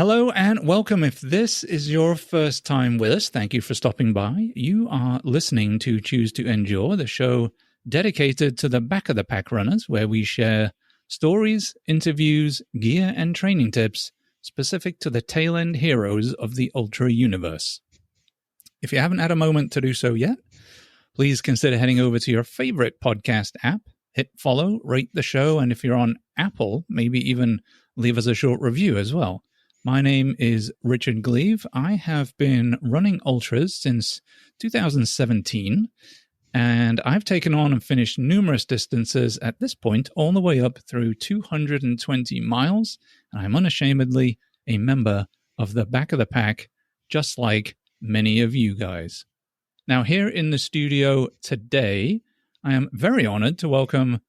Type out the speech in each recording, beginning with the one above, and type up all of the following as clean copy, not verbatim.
Hello and welcome. If this is your first time with us, thank you for stopping by. You are listening to Choose to Endure, the show dedicated to the back of the pack runners, where we share stories, interviews, gear, and training tips specific to the tail end heroes of the ultra universe. If you haven't had a moment to do so yet, please consider heading over to your favorite podcast app, hit follow, rate the show, and if you're on Apple, maybe even leave us a short review as well. My name is Richard Gleave. I have been running ultras since 2017, and I've taken on and finished numerous distances at this point, all the way up through 220 miles, and I'm unashamedly a member of the back of the pack, just like many of you guys. Now, here in the studio today, I am very honored to welcome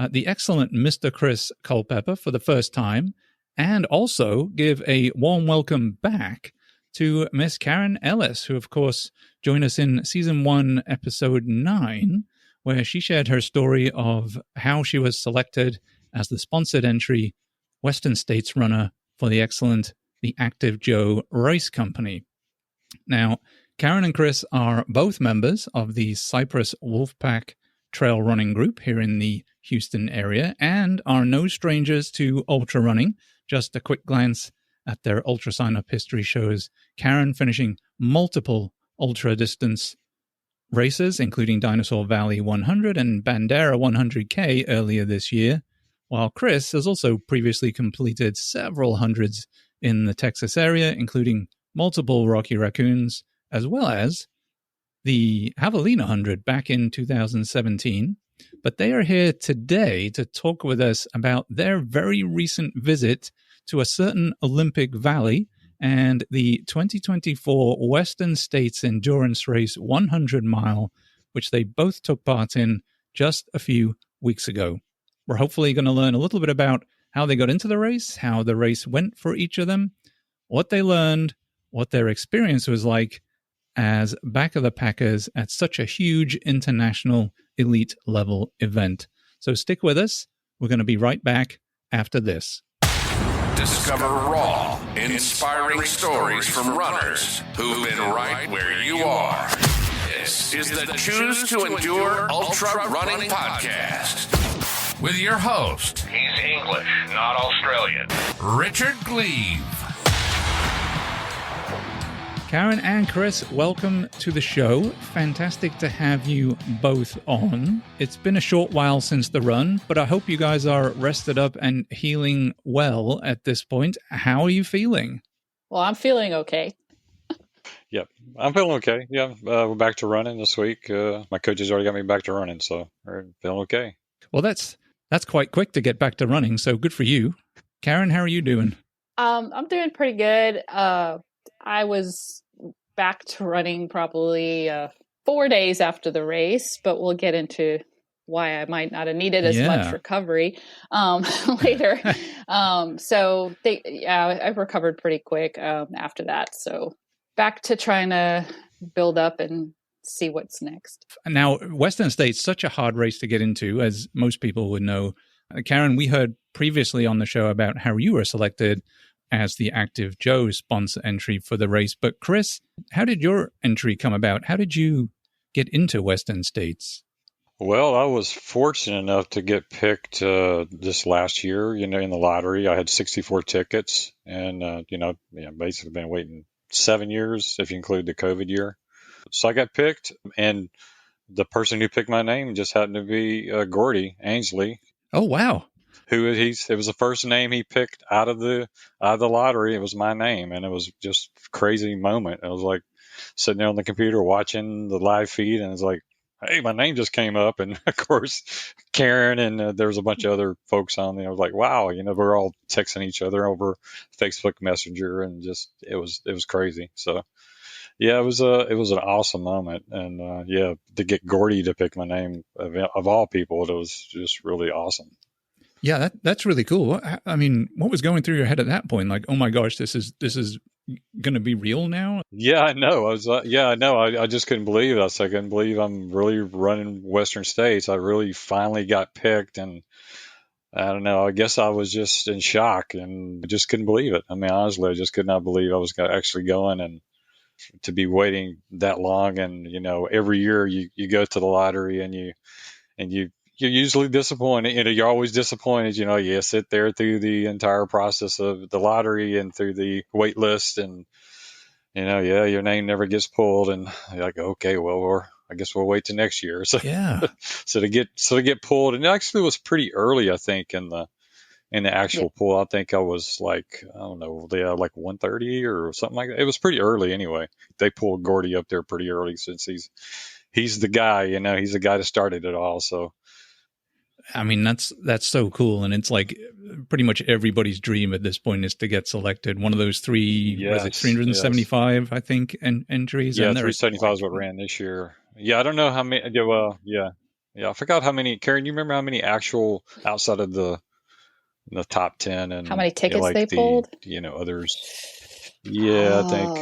the excellent Mr. Chris Culpepper for the first time, and also give a warm welcome back to Miss Karen Ellis, who, of course, joined us in Season 1, Episode 9, where she shared her story of how she was selected as the sponsored entry Western States runner for the excellent The Active Joe Race Company. Now, Karen and Chris are both members of the Cypress Wolfpack Trail Running Group here in the Houston area and are no strangers to ultra running. Just a quick glance at their ultra sign-up history shows Karen finishing multiple ultra-distance races, including Dinosaur Valley 100 and Bandera 100K earlier this year, while Chris has also previously completed several hundreds in the Texas area, including multiple Rocky Raccoons, as well as the Javelina 100 back in 2017. But they are here today to talk with us about their very recent visit to a certain Olympic Valley and the 2024 Western States Endurance Race 100 mile, which they both took part in just a few weeks ago. We're hopefully going to learn a little bit about how they got into the race, how the race went for each of them, what they learned, what their experience was like as back of the packers at such a huge international elite level event. So stick with us. We're going to be right back after this. Discover raw, inspiring stories from runners who've been right where you are. This is the Choose to Endure Ultra Running Podcast with your host. He's English, not Australian. Richard Gleave. Karen and Chris, welcome to the show. Fantastic to have you both on. It's been a short while since the run, but I hope you guys are rested up and healing well at this point. How are you feeling? Well, I'm feeling okay. Yep, I'm feeling okay. Yeah, we're back to running this week. My coach has already got me back to running, so we're feeling okay. Well, that's quite quick to get back to running, so good for you. Karen, how are you doing? I'm doing pretty good. I was back to running probably 4 days after the race, but we'll get into why I might not have needed as much recovery later. I've recovered pretty quick after that. So back to trying to build up and see what's next. Now, Western State's such a hard race to get into, as most people would know. Karen, we heard previously on the show about how you were selected as the Active Joe sponsor entry for the race. But Chris, how did your entry come about? How did you get into Western States? Well, I was fortunate enough to get picked this last year, in the lottery. I had 64 tickets and, basically been waiting 7 years if you include the COVID year. So I got picked, and the person who picked my name just happened to be Gordy Ainsley. Oh, wow. It was the first name he picked out of the lottery. It was my name, and it was just a crazy moment. I was like sitting there on the computer watching the live feed, and it's like, hey, my name just came up. And of course, Karen and there was a bunch of other folks on there. I was like, wow, we're all texting each other over Facebook Messenger, and just it was crazy. So yeah, it was an awesome moment, and to get Gordy to pick my name of all people, it was just really awesome. Yeah, that's really cool. I mean, what was going through your head at that point? Like, oh my gosh, this is going to be real now? Yeah, I know. I just couldn't believe it. I couldn't believe I'm really running Western States. I really finally got picked, and I don't know. I guess I was just in shock and just couldn't believe it. I mean, honestly, I just could not believe I was actually going, and to be waiting that long. And, every year you go to the lottery and you're usually disappointed. You're always disappointed. You sit there through the entire process of the lottery and through the wait list, and your name never gets pulled, and you're like, okay, well, I guess we'll wait till next year. So Yeah. so to get pulled, and it actually was pretty early, I think, in the actual pool. I think I was like, I don't know, like 130 or something like that. It was pretty early anyway. They pulled Gordy up there pretty early, since he's the guy. He's the guy that started it all. So I mean, that's so cool. And it's like pretty much everybody's dream at this point is to get selected. One of those three, was it 375, I think, entries? Yeah, and 375 is what ran this year. Yeah, I don't know how many. Yeah, well, yeah. I forgot how many. Karen, you remember how many actual outside of the top 10 and how many tickets they pulled? Others. Yeah, I think.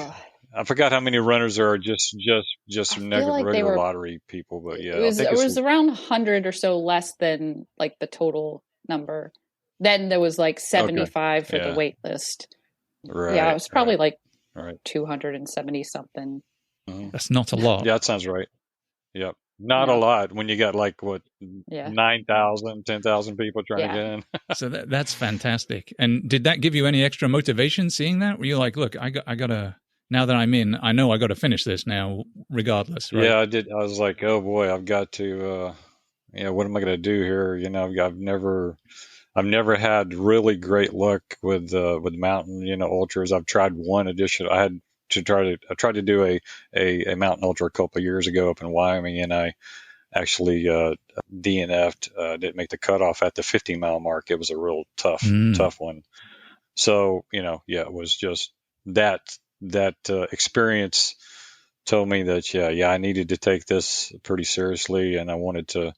I forgot how many runners are just regular lottery people, but yeah, it was around 100 or so less than like the total number. Then there was like 75 for the wait list. Right. Yeah, it was probably like 270 something. Mm-hmm. That's not a lot. Yeah, that sounds right. Yep. Not a lot when you got like 9,000, 10,000 people trying to get in. So that's fantastic. And did that give you any extra motivation seeing that? Were you like, look, I gotta, now that I'm in, I know I got to finish this now, regardless, right? Yeah, I did. I was like, oh boy, I've got to, what am I going to do here? I've never had really great luck with mountain, ultras. I've tried one edition. I tried to do a mountain ultra a couple of years ago up in Wyoming, and I actually DNF'd, didn't make the cutoff at the 50-mile mark. It was a real tough one. So, it was just that experience told me that, I needed to take this pretty seriously, and I wanted to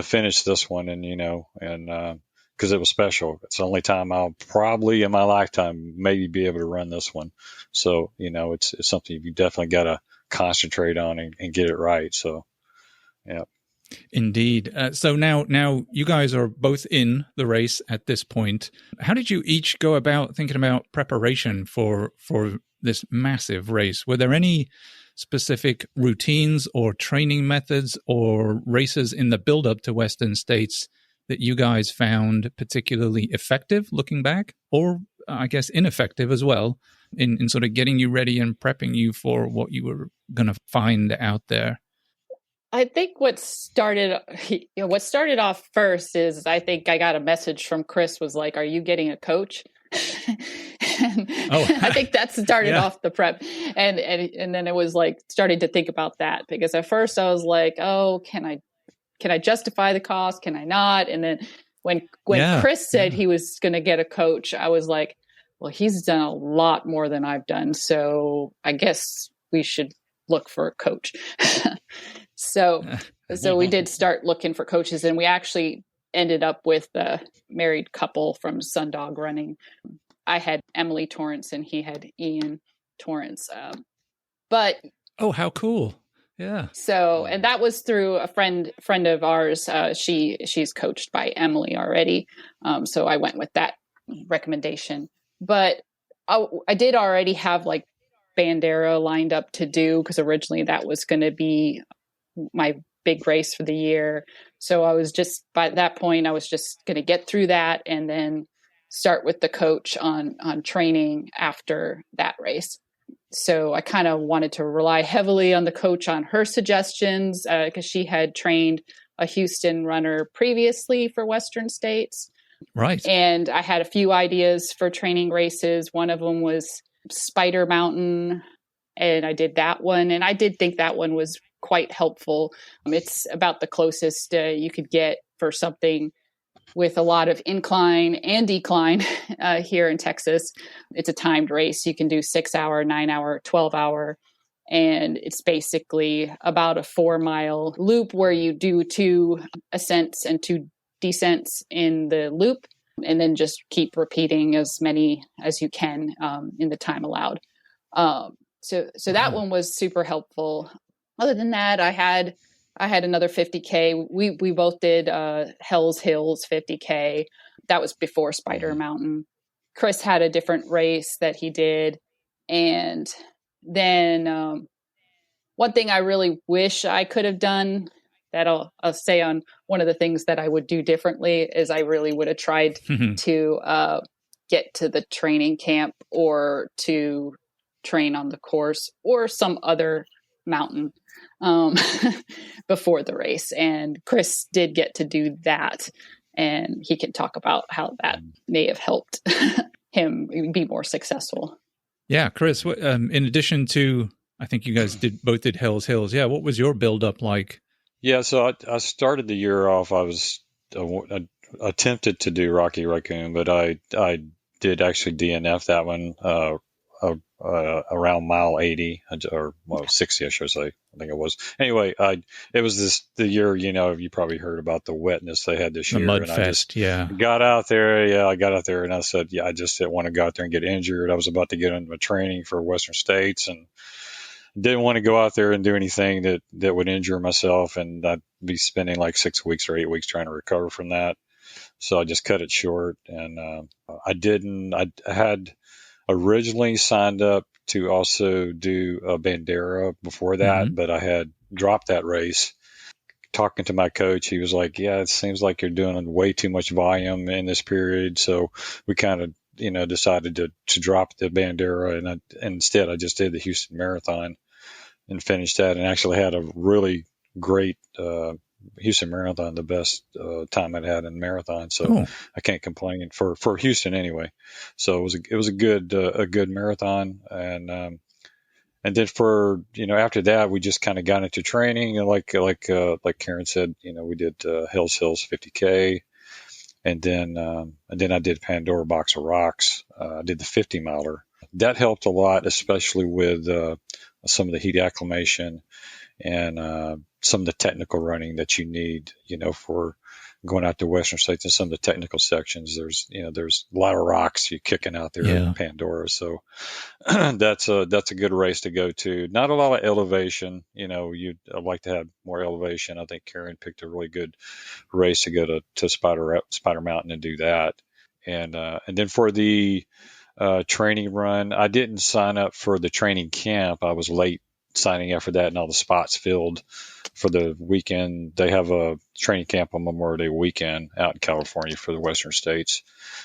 finish this one, and, because it was special. It's the only time I'll probably in my lifetime maybe be able to run this one. So, it's something you definitely got to concentrate on and get it right. So, yeah. Indeed. So now you guys are both in the race at this point. How did you each go about thinking about preparation for this massive race? Were there any specific routines or training methods or races in the build-up to Western States that you guys found particularly effective looking back, or I guess ineffective as well, in sort of getting you ready and prepping you for what you were going to find out there? I think what started off first is I think I got a message from Chris, was like, "Are you getting a coach?" I think that started off the prep, and then it was like starting to think about that, because at first I was like, "Oh, can I justify the cost? Can I not?" And then when Chris said he was going to get a coach, I was like, "Well, he's done a lot more than I've done, so I guess we should look for a coach." So we did start looking for coaches, and we actually ended up with a married couple from Sundog Running. I had Emily Torrance and he had Ian Torrance. But oh, how cool! Yeah. So, and that was through a friend of ours. She's coached by Emily already. So I went with that recommendation. But I did already have like Bandera lined up to do, because originally that was going to be my big race for the year. So by that point, I was just going to get through that and then start with the coach on training after that race. So I kind of wanted to rely heavily on the coach on her suggestions, because she had trained a Houston runner previously for Western States. Right. And I had a few ideas for training races. One of them was Spider Mountain, and I did that one. And I did think that one was quite helpful. It's about the closest you could get for something with a lot of incline and decline here in Texas. It's a timed race. You can do 6 hour, 9 hour, 12 hour. And it's basically about a 4-mile loop where you do 2 ascents and 2 descents in the loop, and then just keep repeating as many as you can in the time allowed. So that one was super helpful. Other than that, I had I had another 50K. We both did Hell's Hills 50K. That was before Spider Mountain. Chris had a different race that he did. And then one thing I really wish I could have done that I'll say on one of the things that I would do differently is I really would have tried to get to the training camp or to train on the course or some other mountain before the race. And Chris did get to do that. And he can talk about how that may have helped him be more successful. Yeah, Chris, in addition to, I think you guys both did Hell's Hills. Yeah, what was your build-up like? Yeah, so I started the year off. I was attempted to do Rocky Raccoon, but I did actually DNF that one around mile 80 or 60, I should say. I think it was. Anyway, it was the year, you probably heard about the wetness they had this year. The mud and fest, I got out there. Yeah, I got out there and I said, I just didn't want to go out there and get injured. I was about to get into my training for Western States and didn't want to go out there and do anything that would injure myself. And I'd be spending like 6 weeks or 8 weeks trying to recover from that. So I just cut it short. And I had originally signed up to also do a Bandera before that, but I had dropped that race. Talking to my coach, he was like, yeah, it seems like you're doing way too much volume in this period. So we kind of, decided to drop the Bandera. And instead I just did the Houston Marathon and finished that and actually had a really great Houston Marathon, the best time I'd had in marathon. So I can't complain for Houston anyway. So it was a good marathon. And then for, after that, we just kind of got into training. And like Karen said, we did Hell's Hills 50K. And then I did Pandora Box of Rocks. I did the 50 miler. That helped a lot, especially with some of the heat acclimation and some of the technical running that you need, for going out to Western States and some of the technical sections. There's a lot of rocks you're kicking out there in Pandora. So that's a good race to go to. Not a lot of elevation. You'd like to have more elevation. I think Karen picked a really good race to go to Spider Mountain and do that. And then for the training run, I didn't sign up for the training camp. I was late signing up for that and all the spots filled for the weekend. They have a training camp on Memorial Day weekend out in California for the Western States.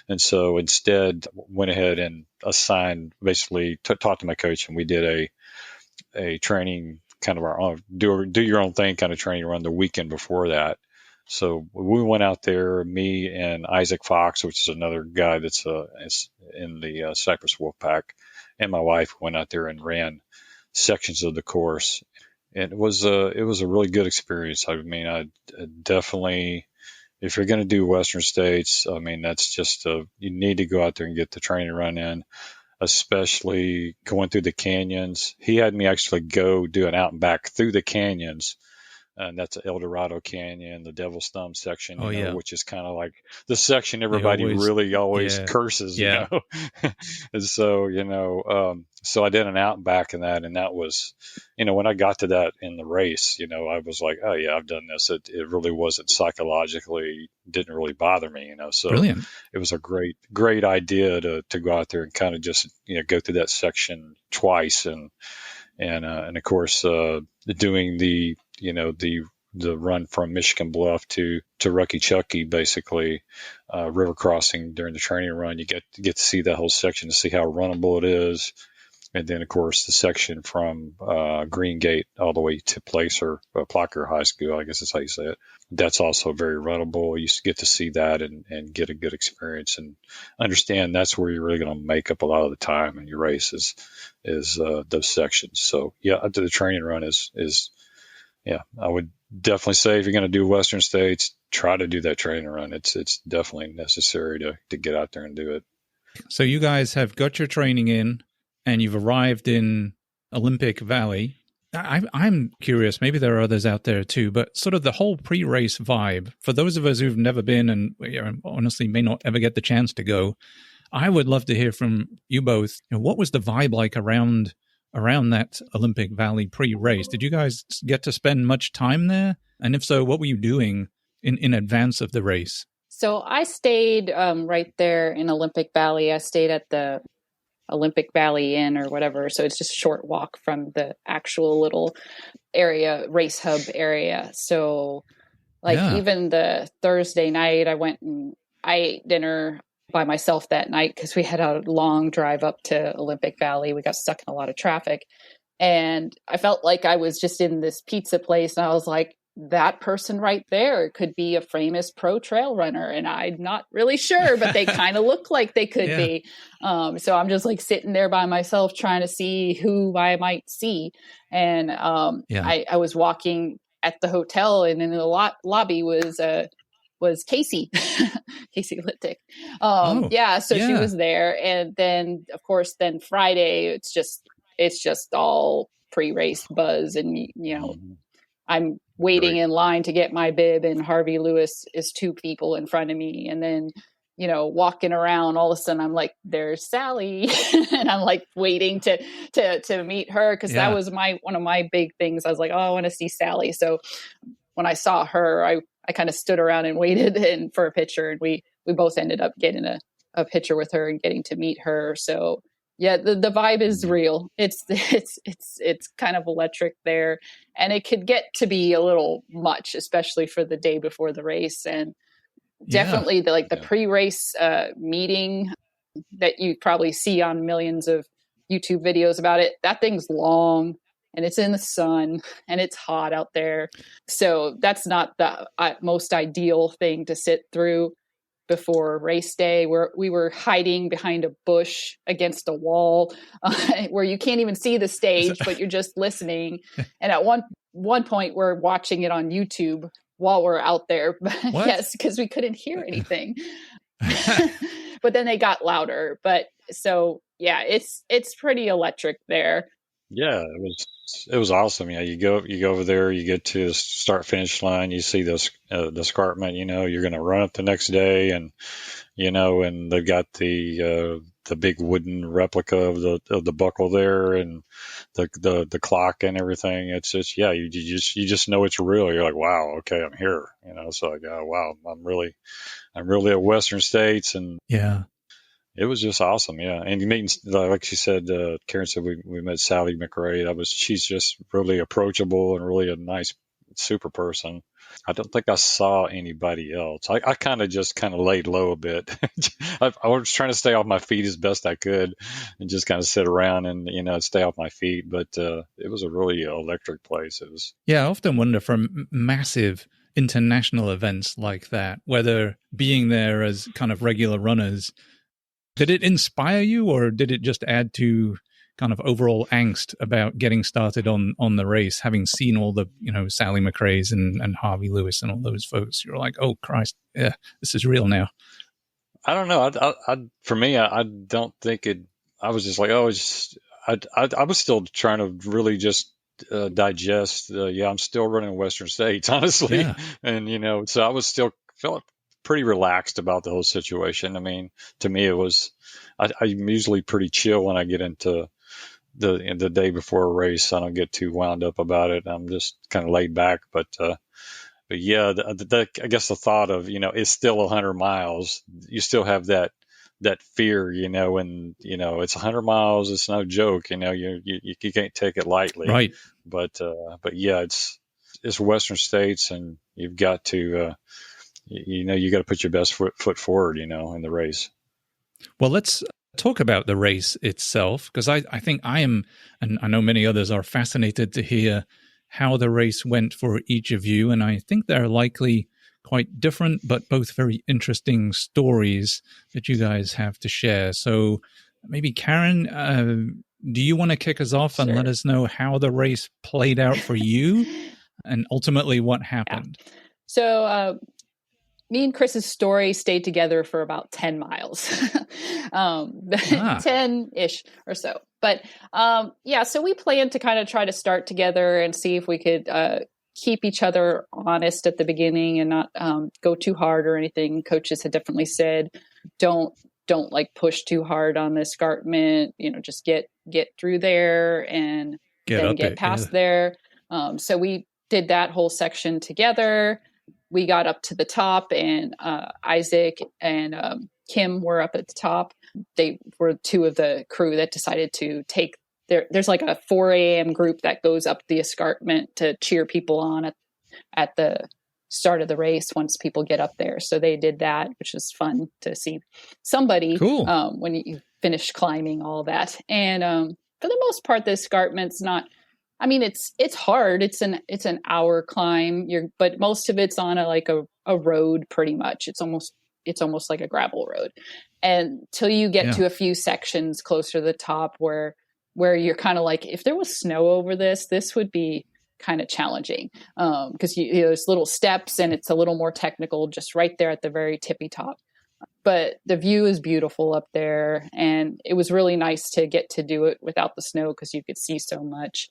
And so instead went ahead and assigned, basically talked to my coach, and we did a training, kind of our own, do your own thing kind of training run the weekend before that. So we went out there, me and Isaac Fox, which is another guy that's in the Cypress Wolfpack, and my wife went out there and ran sections of the course. And it was a really good experience. I mean, I definitely, if you're going to do Western States, I mean, that's just you need to go out there and get the training run in, especially going through the canyons. He had me actually go do an out and back through the canyons. And that's El Dorado Canyon, the Devil's Thumb section, which is kind of like the section everybody always curses, and so, so I did an out and back in that. And that was, when I got to that in the race, I was like, oh yeah, I've done this. It really wasn't psychologically, didn't really bother me, so Brilliant. It was a great idea to go out there and kind of just, go through that section twice. And of course, doing the run from Michigan Bluff to Rucky Chucky, basically, river crossing during the training run, you get to see that whole section to see how runnable it is. And then, of course, the section from Green Gate all the way to Placer, Plucker High School, I guess that's how you say it. That's also very runnable. You get to see that and get a good experience and understand that's where you're really going to make up a lot of the time in your races is those sections. So, yeah, up to the training run is I would definitely say if you're going to do Western States, try to do that training run. It's definitely necessary to get out there and do it. So you guys have got your training in, and you've arrived in Olympic Valley. I'm curious, maybe there are others out there too, but sort of the whole pre-race vibe, for those of us who've never been and honestly may not ever get the chance to go, I would love to hear from you both. What was the vibe like around around that Olympic Valley pre-race. Did you guys get to spend much time there? And if so, what were you doing in advance of the race? So I stayed right there in Olympic Valley. I stayed at the Olympic Valley Inn or whatever. So it's just a short walk from the actual little area, race hub area. So even the Thursday night, I went and I ate dinner by myself that night because we had a long drive up to Olympic Valley. We got stuck in a lot of traffic. And I felt like I was just in this pizza place. And I was like, that person right there could be a famous pro trail runner. And I'm not really sure, but they kind of look like they could be. So I'm just like sitting there by myself trying to see who I might see. And I was walking at the hotel, and in the lobby was Casey, Casey Littick. So she was there. And then of course, then Friday, it's just all pre-race buzz. And, you know, I'm waiting in line to get my bib, and Harvey Lewis is two people in front of me. And then, you know, walking around, all of a sudden I'm like, there's Sally. And I'm like waiting to meet her. Cause that was one of my big things. I was like, oh, I want to see Sally. So when I saw her, I kind of stood around and waited for a picture, and we both ended up getting a picture with her and getting to meet her. So yeah, the vibe is real. It's kind of electric there, and it could get to be a little much, especially for the day before the race. And definitely the pre-race meeting that you probably see on millions of YouTube videos about it. That thing's long, and it's in the sun, and it's hot out there. So that's not the most ideal thing to sit through before race day, where we were hiding behind a bush against a wall where you can't even see the stage, but you're just listening. And at one point we're watching it on YouTube while we're out there. Yes, because we couldn't hear anything. But then they got louder. But so yeah, it's pretty electric there. Yeah, it was awesome. Yeah, you go over there, you get to the start finish line, you see the escarpment. You know, you're going to run it the next day, and you know, and they've got the big wooden replica of the buckle there, and the clock and everything. It's just you just know it's real. You're like, wow, okay, I'm here. You know, so like, oh, wow, I'm really at Western States, and it was just awesome, And meeting, like she said, Karen said we met Sally McRae. She's just really approachable and really a nice, super person. I don't think I saw anybody else. I kind of laid low a bit. I was trying to stay off my feet as best I could, and just kind of sit around and stay off my feet. But it was a really electric place. It was. Yeah, I often wonder from massive international events like that, whether being there as kind of regular runners, did it inspire you, or did it just add to kind of overall angst about getting started on the race, having seen all the, Sally McRae's and Harvey Lewis and all those folks? You're like, oh, Christ, yeah, this is real now. I don't know. For me, I don't think it, I was just like, I was still trying to really just digest. I'm still running Western States, honestly. Yeah. And, so I was still felt pretty relaxed about the whole situation. I mean, to me, it was, I'm usually pretty chill when I get into the day before a race. I don't get too wound up about it. I'm just kind of laid back. But yeah, I guess the thought of, it's still 100 miles. You still have that fear, and, it's 100 miles. It's no joke. You can't take it lightly. Right. But yeah, it's Western States, and you've got to, you got to put your best foot forward, in the race. Well, let's talk about the race itself, because I think I am, and I know many others are fascinated to hear how the race went for each of you. And I think they're likely quite different, but both very interesting stories that you guys have to share. So maybe Karen, do you want to kick us off and let us know how the race played out for you and ultimately what happened? Yeah. So, me and Chris's story stayed together for about 10 miles, 10-ish or so. But so we planned to kind of try to start together and see if we could keep each other honest at the beginning and not go too hard or anything. Coaches had definitely said, don't don't like push too hard on the escarpment, just get through there and then get past there. So we did that whole section together. We got up to the top, and Isaac and Kim were up at the top. They were two of the crew that decided to take there's like a 4 a.m. group that goes up the escarpment to cheer people on at the start of the race once people get up there. So they did that, which was fun to see somebody cool. When you finish climbing all that. And for the most part, the escarpment's not, I mean, it's hard. It's an hour climb. But most of it's on a road pretty much. It's almost like a gravel road. And till you get to a few sections closer to the top where you're kind of like, if there was snow over this would be kind of challenging. Because there's little steps and it's a little more technical just right there at the very tippy top. But the view is beautiful up there. And it was really nice to get to do it without the snow because you could see so much.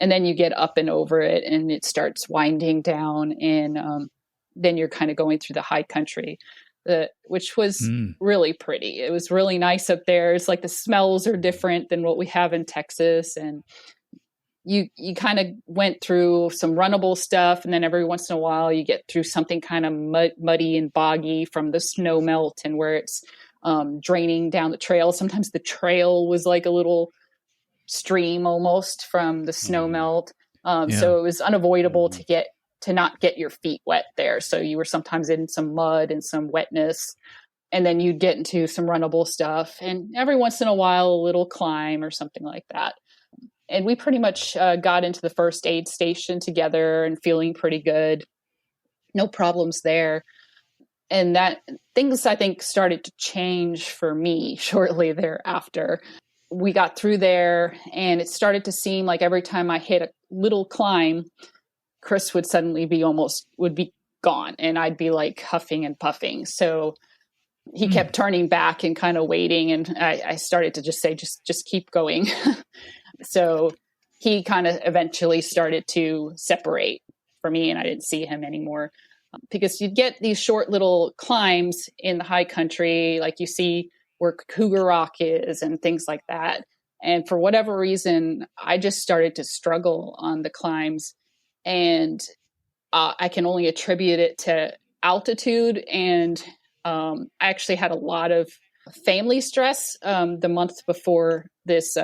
And then you get up and over it and it starts winding down. And then you're kind of going through the high country, which was really pretty. It was really nice up there. It's like the smells are different than what we have in Texas. And you kind of went through some runnable stuff. And then every once in a while you get through something kind of muddy and boggy from the snow melt and where it's draining down the trail. Sometimes the trail was like a little stream almost from the snow melt. So it was unavoidable to not get your feet wet there. So you were sometimes in some mud and some wetness, and then you'd get into some runnable stuff, and every once in a while, a little climb or something like that. And we pretty much got into the first aid station together and feeling pretty good. No problems there. And that things I think started to change for me shortly thereafter. We got through there and it started to seem like every time I hit a little climb, Chris would suddenly would be gone and I'd be like huffing and puffing. So he kept turning back and kind of waiting. And I started to just say, just keep going. So he kind of eventually started to separate from me and I didn't see him anymore because you'd get these short little climbs in the high country. Like you see where Cougar Rock is and things like that. And for whatever reason, I just started to struggle on the climbs. And I can only attribute it to altitude. And I actually had a lot of family stress the month before this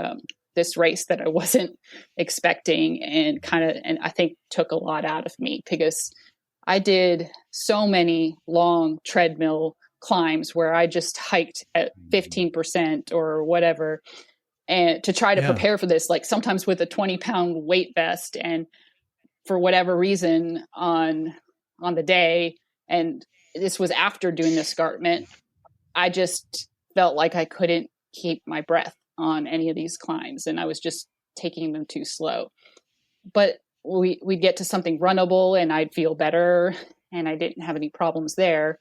race that I wasn't expecting, and I think took a lot out of me because I did so many long treadmill climbs where I just hiked at 15% or whatever, and to try to prepare for this, like sometimes with a 20-pound weight vest, and for whatever reason on the day, and this was after doing the escarpment, I just felt like I couldn't keep my breath on any of these climbs and I was just taking them too slow. But we'd get to something runnable and I'd feel better and I didn't have any problems there.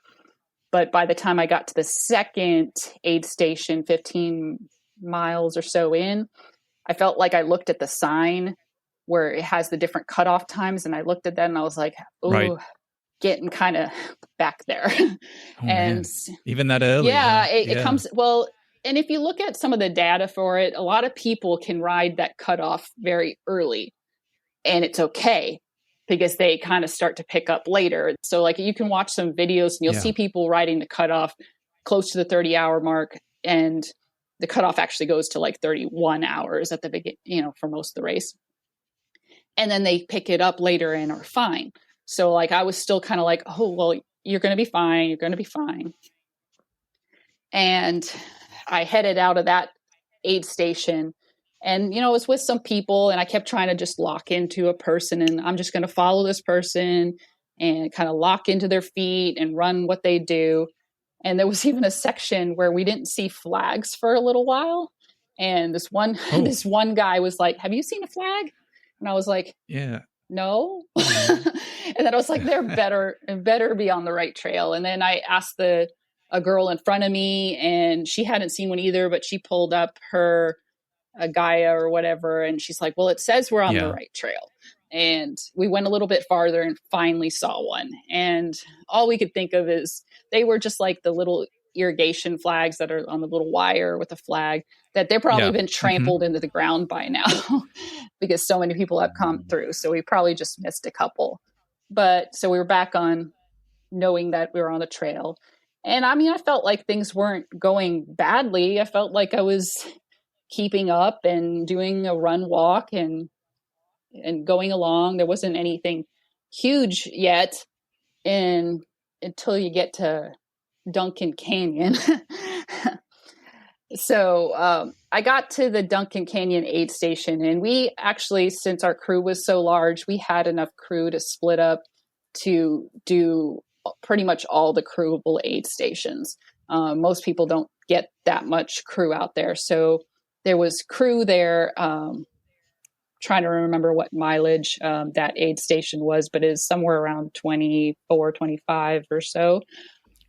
But by the time I got to the second aid station, 15 miles or so in, I felt like I looked at the sign where it has the different cutoff times. And I looked at that and I was like, oh, getting kind of back there. And man. Even that early. Yeah, it comes, well, and if you look at some of the data for it, a lot of people can ride that cutoff very early and it's okay because they kind of start to pick up later. So like you can watch some videos and you'll see people riding the cutoff close to the 30-hour mark, and the cutoff actually goes to like 31 hours at the beginning, for most of the race. And then they pick it up later and are fine. So like I was still kind of like, oh, well, you're going to be fine. You're going to be fine. And I headed out of that aid station and, I was with some people and I kept trying to just lock into a person and I'm just going to follow this person and kind of lock into their feet and run what they do. And there was even a section where we didn't see flags for a little while. And this one guy was like, have you seen a flag? And I was like, yeah, no. And then I was like, they're better be on the right trail. And then I asked a girl in front of me and she hadn't seen one either, but she pulled up her Gaia or whatever. And she's like, well, it says we're on the right trail. And we went a little bit farther and finally saw one. And all we could think of is they were just like the little, irrigation flags that are on the little wire with a flag, that they've probably been trampled into the ground by now because so many people have come through. So we probably just missed a couple. But so we were back on knowing that we were on the trail. And I mean, I felt like things weren't going badly. I felt like I was keeping up and doing a run walk and going along. There wasn't anything huge yet until you get to Duncan Canyon. So I got to the Duncan Canyon aid station, and we actually, since our crew was so large, we had enough crew to split up to do pretty much all the crewable aid stations. Most people don't get that much crew out there. So there was crew there, trying to remember what mileage that aid station was, but it's somewhere around 24, 25 or so.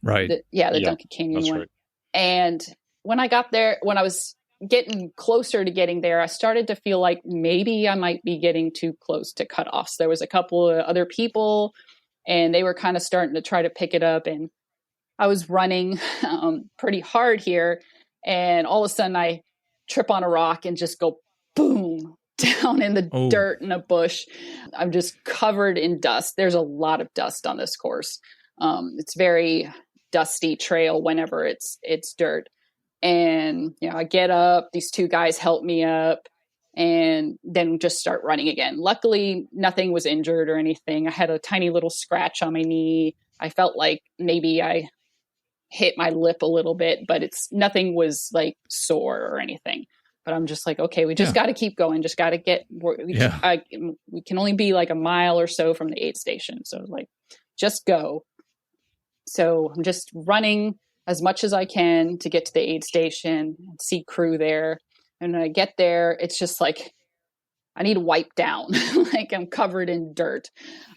Right. The Duncan Canyon one. Right. And when I got there, when I was getting closer to getting there, I started to feel like maybe I might be getting too close to cutoffs. There was a couple of other people, and they were kind of starting to try to pick it up. And I was running pretty hard here. And all of a sudden I trip on a rock and just go boom down in the dirt in a bush. I'm just covered in dust. There's a lot of dust on this course. It's very dusty trail whenever it's dirt. And, I get up, these two guys help me up, and then just start running again. Luckily, nothing was injured or anything. I had a tiny little scratch on my knee. I felt like maybe I hit my lip a little bit, but nothing was like sore or anything. But I'm just like, okay, we just got to keep going. Just got to get, we can only be like a mile or so from the aid station. So like, just go. So I'm just running as much as I can to get to the aid station and see crew there. And when I get there, it's just like, I need to wipe down. Like I'm covered in dirt.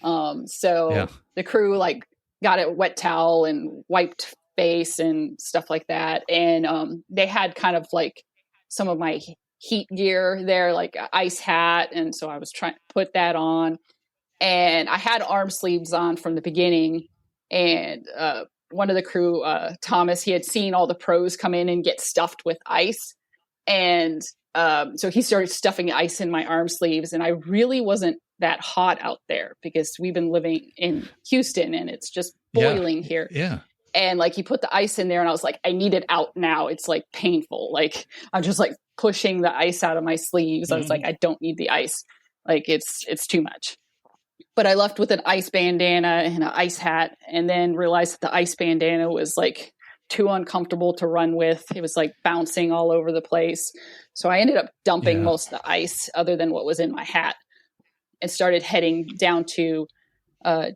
The crew like got a wet towel and wiped face and stuff like that. And they had kind of like some of my heat gear there, like an ice hat. And so I was trying to put that on. And I had arm sleeves on from the beginning. And one of the crew, Thomas, he had seen all the pros come in and get stuffed with ice. And so he started stuffing ice in my arm sleeves. And I really wasn't that hot out there because we've been living in Houston and it's just boiling here. Yeah. And like he put the ice in there and I was like, I need it out now. It's like painful. Like I'm just like pushing the ice out of my sleeves. I was like, I don't need the ice. Like it's too much. But I left with an ice bandana and an ice hat, and then realized that the ice bandana was like too uncomfortable to run with. It was like bouncing all over the place. So I ended up dumping most of the ice other than what was in my hat, and started heading down to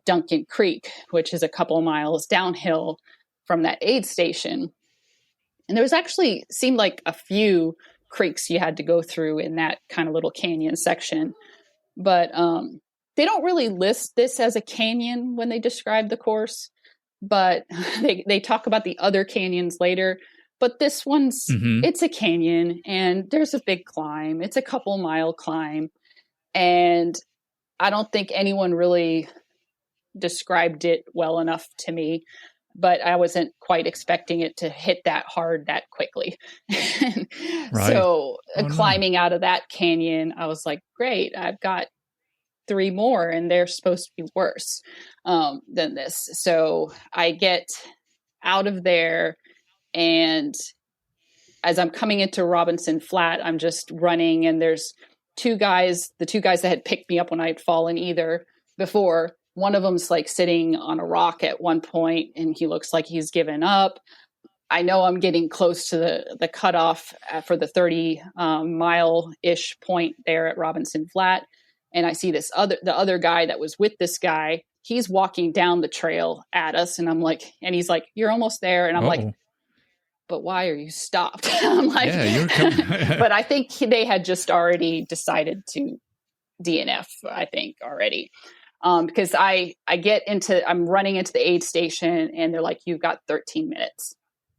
Duncan Creek, which is a couple miles downhill from that aid station. And there was actually seemed like a few creeks you had to go through in that kind of little canyon section. But they don't really list this as a canyon when they describe the course, but they talk about the other canyons later. But this one's, it's a canyon and there's a big climb. It's a couple mile climb. And I don't think anyone really described it well enough to me, but I wasn't quite expecting it to hit that hard that quickly. Right. So climbing out of that canyon, I was like, great, I've got 3 more and they're supposed to be worse than this. So I get out of there, and as I'm coming into Robinson Flat, I'm just running, and there's the two guys that had picked me up when I had fallen either before. One of them's like sitting on a rock at one point and he looks like he's given up. I know I'm getting close to the cutoff for the 30 mile-ish point there at Robinson Flat. And I see the other guy that was with this guy, he's walking down the trail at us. And I'm like, and he's like, you're almost there. And I'm like, but why are you stopped? I'm like, you're coming. But I think they had just already decided to DNF, I think already. Because I'm running into the aid station and they're like, you've got 13 minutes.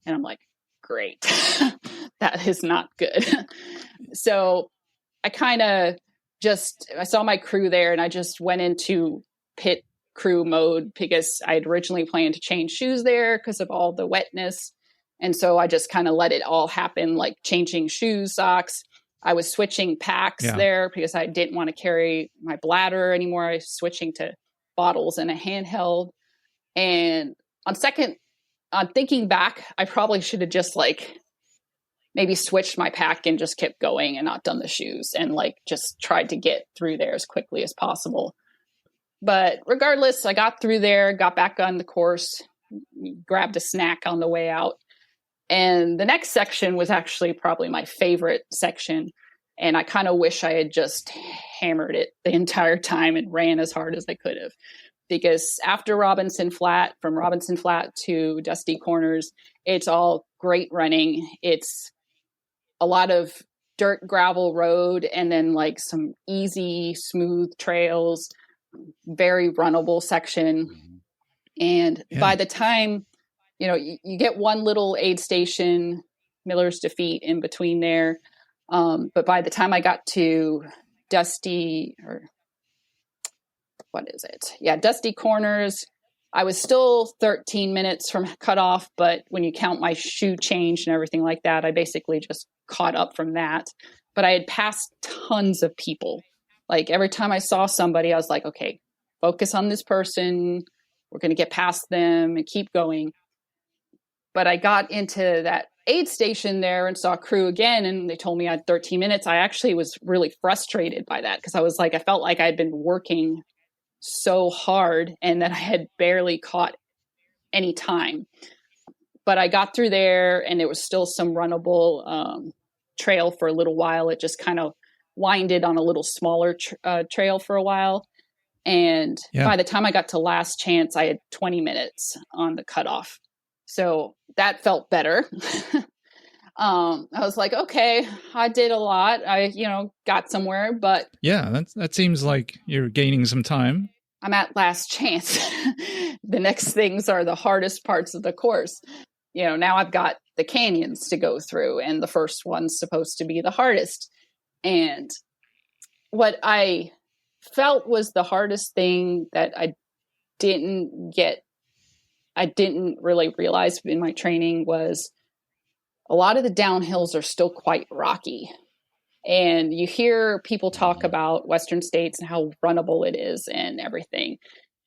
And I'm like, great, that is not good. So I saw my crew there and I just went into pit crew mode because I had originally planned to change shoes there because of all the wetness. And so I just kind of let it all happen, like changing shoes, socks. I was switching packs there because I didn't want to carry my bladder anymore. I was switching to bottles and a handheld. And on thinking back, I probably should have just like maybe switched my pack and just kept going and not done the shoes and like just tried to get through there as quickly as possible. But regardless, I got through there, got back on the course, grabbed a snack on the way out. And the next section was actually probably my favorite section. And I kind of wish I had just hammered it the entire time and ran as hard as I could have. Because after Robinson Flat, from Robinson Flat to Dusty Corners, it's all great running. It's a lot of dirt gravel road and then like some easy, smooth trails, very runnable section. And by the time, you get one little aid station, Miller's Defeat in between there. But by the time I got to Dusty Corners, I was still 13 minutes from cutoff. But when you count my shoe change and everything like that, I basically just caught up from that. But I had passed tons of people. Like every time I saw somebody, I was like, okay, focus on this person. We're going to get past them and keep going. But I got into that aid station there and saw crew again, and they told me I had 13 minutes. I actually was really frustrated by that because I felt like I'd been working so hard and that I had barely caught any time. But I got through there and there was still some runnable trail for a little while. It just kind of winded on a little smaller trail for a while. And by the time I got to last chance, I had 20 minutes on the cutoff. So that felt better. I was like, okay, I did a lot. I, got somewhere, but that seems like you're gaining some time. I'm at last chance. The next things are the hardest parts of the course. Now I've got the canyons to go through, and the first one's supposed to be the hardest. And what I felt was the hardest thing that I didn't really realize in my training was a lot of the downhills are still quite rocky. And you hear people talk about Western States and how runnable it is and everything.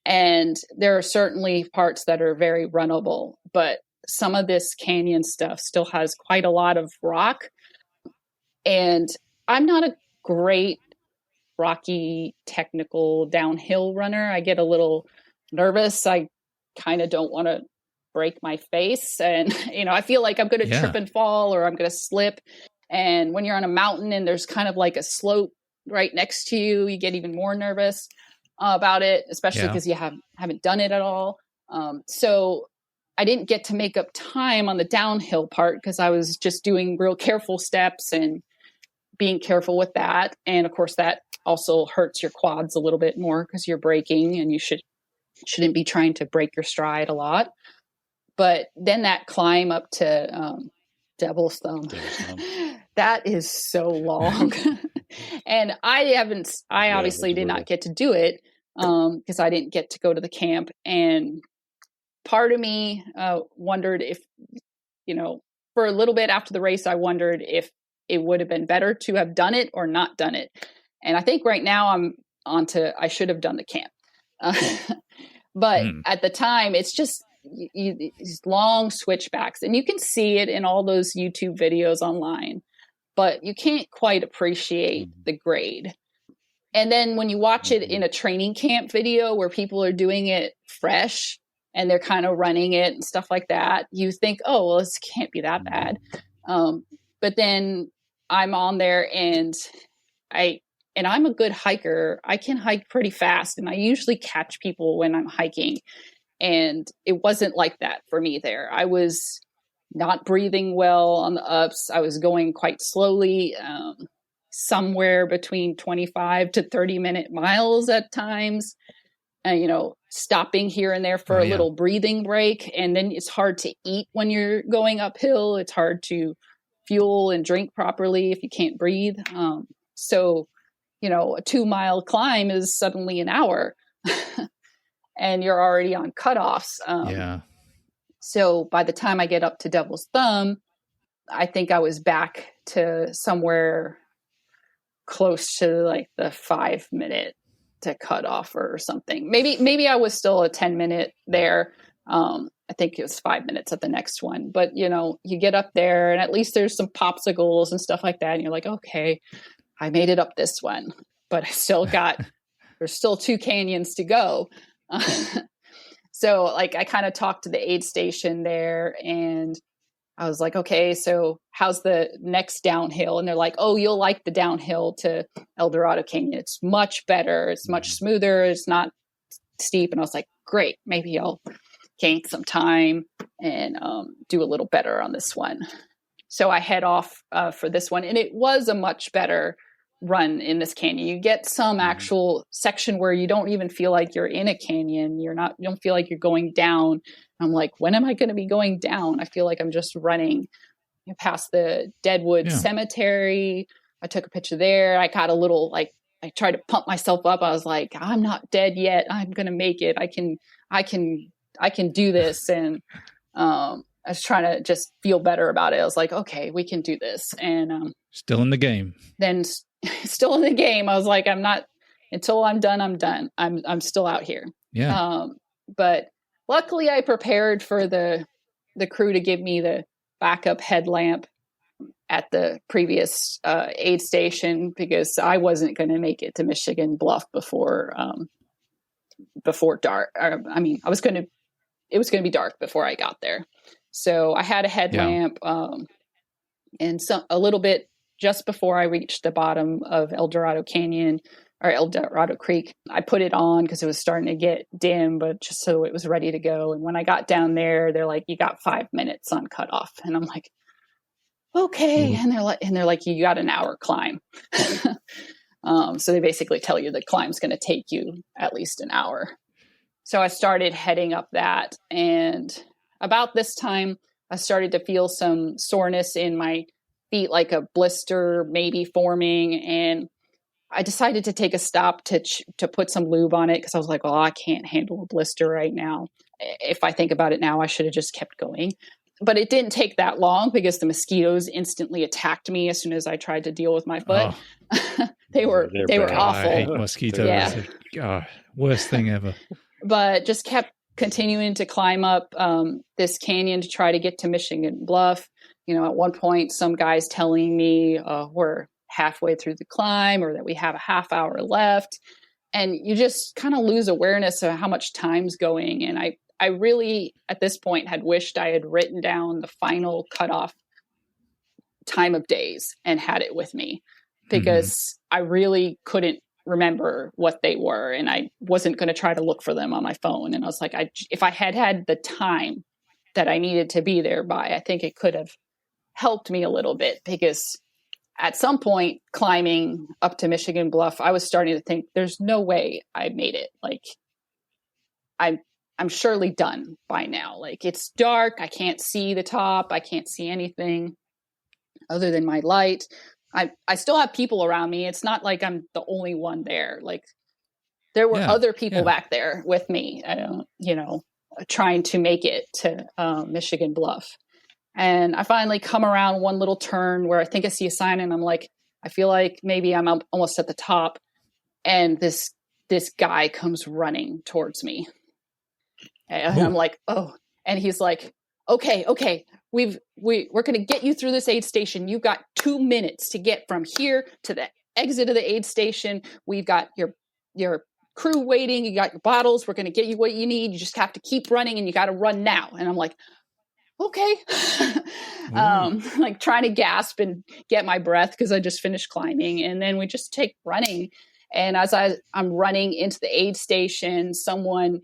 And there are certainly parts that are very runnable, but some of this canyon stuff still has quite a lot of rock. And I'm not a great rocky technical downhill runner. I get a little nervous. I kind of don't want to break my face. And, I feel like I'm going to trip and fall or I'm going to slip. And when you're on a mountain and there's kind of like a slope right next to you, you get even more nervous about it, especially because you haven't done it at all. So I didn't get to make up time on the downhill part because I was just doing real careful steps and being careful with that. And of course, that also hurts your quads a little bit more because you're braking and you shouldn't be trying to break your stride a lot. But then that climb up to Devil's Thumb, that is so long. And I obviously did not get to do it because I didn't get to go to the camp. And part of me wondered if, for a little bit after the race, I wondered if it would have been better to have done it or not done it. And I think right now I'm I should have done the camp. But at the time, it's just these long switchbacks, and you can see it in all those YouTube videos online, but you can't quite appreciate the grade. And then when you watch it in a training camp video where people are doing it fresh and they're kind of running it and stuff like that, you think, oh, well, this can't be that bad. But then I'm on there and I'm a good hiker. I can hike pretty fast, and I usually catch people when I'm hiking. And it wasn't like that for me there. I was not breathing well on the ups. I was going quite slowly, somewhere between 25 to 30-minute miles at times, stopping here and there for a little breathing break. And then it's hard to eat when you're going uphill. It's hard to fuel and drink properly if you can't breathe. So a 2-mile climb is suddenly an hour. And you're already on cutoffs. So by the time I get up to Devil's Thumb, I think I was back to somewhere close to like the 5 minute to cut off or something. Maybe I was still a 10-minute there. I think it was 5 minutes at the next one, but you know, you get up there and at least there's some popsicles and stuff like that. And you're like, okay, I made it up this one, but I still there's still 2 canyons to go. So like I kind of talked to the aid station there and I was like, okay, so how's the next downhill? And they're like, oh, you'll like the downhill to El Dorado Canyon. It's much better. It's much smoother. It's not steep. And I was like, great, maybe I'll gain some time and do a little better on this one. So I head off for this one. And it was a much better run in this canyon. You get some actual section where you don't even feel like you're in a canyon. You don't feel like you're going down. I'm like, when am I going to be going down? I feel like I'm just running past the Deadwood Cemetery. I took a picture there. I got a little, like, I tried to pump myself up. I was like, I'm not dead yet. I'm going to make it. I can do this. And I was trying to just feel better about it. I was like, okay, we can do this. And still in the game. Then still in the game. I was like, I'm not, until I'm done, I'm done. I'm still out here. Yeah. But luckily I prepared for the crew to give me the backup headlamp at the previous aid station because I wasn't going to make it to Michigan Bluff before dark. It was going to be dark before I got there. So I had a headlamp and a little bit just before I reached the bottom of El Dorado Canyon or El Dorado Creek. I put it on because it was starting to get dim, but just so it was ready to go. And when I got down there, they're like, you got 5 minutes on cutoff. And I'm like, okay. And they're like, you got an hour climb. So they basically tell you the climb's going to take you at least an hour. So I started heading up that. And about this time, I started to feel some soreness in my feet, like a blister maybe forming. And I decided to take a stop to put some lube on it because I was like, well, I can't handle a blister right now. If I think about it now, I should have just kept going. But it didn't take that long because the mosquitoes instantly attacked me as soon as I tried to deal with my foot. Oh. They were awful. I hate mosquitoes. Yeah. Worst thing ever. But just kept continuing to climb up this canyon to try to get to Michigan Bluff. You know, at one point, some guy's telling me we're halfway through the climb or that we have a half hour left. And you just kind of lose awareness of how much time's going. And I really, at this point, had wished I had written down the final cutoff time of days and had it with me because I really couldn't remember what they were. And I wasn't going to try to look for them on my phone. And I was like, if I had the time that I needed to be there by, I think it could have helped me a little bit because at some point climbing up to Michigan Bluff, I was starting to think there's no way I made it. Like I'm surely done by now. Like it's dark. I can't see the top. I can't see anything other than my light. I still have people around me. It's not like I'm the only one there. Like there were other people back there with me, trying to make it to Michigan Bluff. And I finally come around one little turn where I think I see a sign and I'm like, I feel like maybe I'm almost at the top. And this guy comes running towards me. And I'm like, oh, and he's like, okay, we're going to get you through this aid station. You've got 2 minutes to get from here to the exit of the aid station. We've got your crew waiting. You got your bottles. We're going to get you what you need. You just have to keep running and you got to run now. And I'm like, okay. Like trying to gasp and get my breath because I just finished climbing. And then we just take running. And as I'm running into the aid station, someone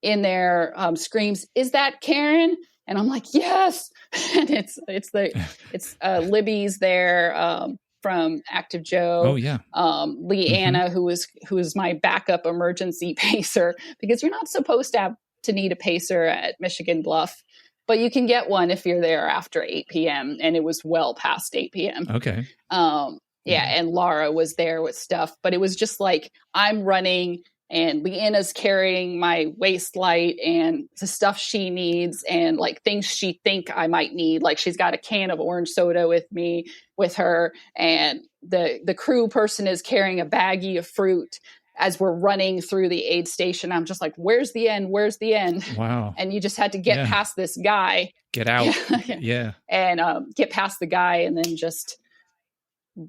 in there screams, "Is that Karen?" And I'm like, yes. And it's Libby's there from Active Joe. Oh yeah. Leanna, who was my backup emergency pacer, because you're not supposed to need a pacer at Michigan Bluff, but you can get one if you're there after 8 p.m. And it was well past 8 p.m. Okay. And Laura was there with stuff, but it was just like I'm running and Leanna's carrying my waist light and the stuff she needs and like things she think I might need. Like she's got a can of orange soda with her, and the crew person is carrying a baggie of fruit as we're running through the aid station. I'm just like, where's the end? Where's the end? Wow. And you just had to get past this guy. Get out. Yeah. And get past the guy, and then just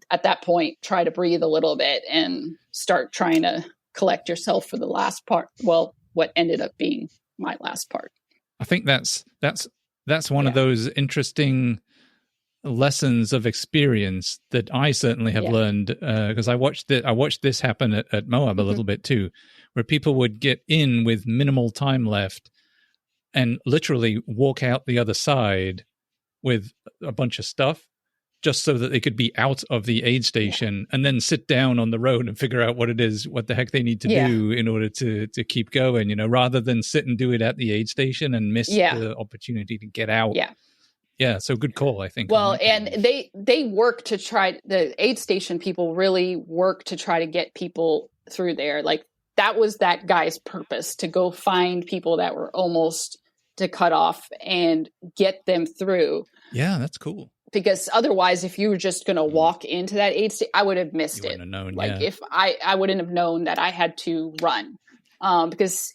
at that point, try to breathe a little bit and start trying to collect yourself for the last part. Well, what ended up being my last part. I think that's one of those interesting lessons of experience that I certainly have learned, because I watched this happen at Moab a little bit too, where people would get in with minimal time left and literally walk out the other side with a bunch of stuff just so that they could be out of the aid station and then sit down on the road and figure out what the heck they need to do in order to keep going, you know, rather than sit and do it at the aid station and miss the opportunity to get out. Yeah. So good call, I think. Well, and they work to try, the aid station people really work to try to get people through there. Like that was that guy's purpose, to go find people that were almost to cut off and get them through. Yeah, that's cool. Because otherwise, if you were just going to walk into that aid station, I would have missed it. Known, like if I wouldn't have known that I had to run, because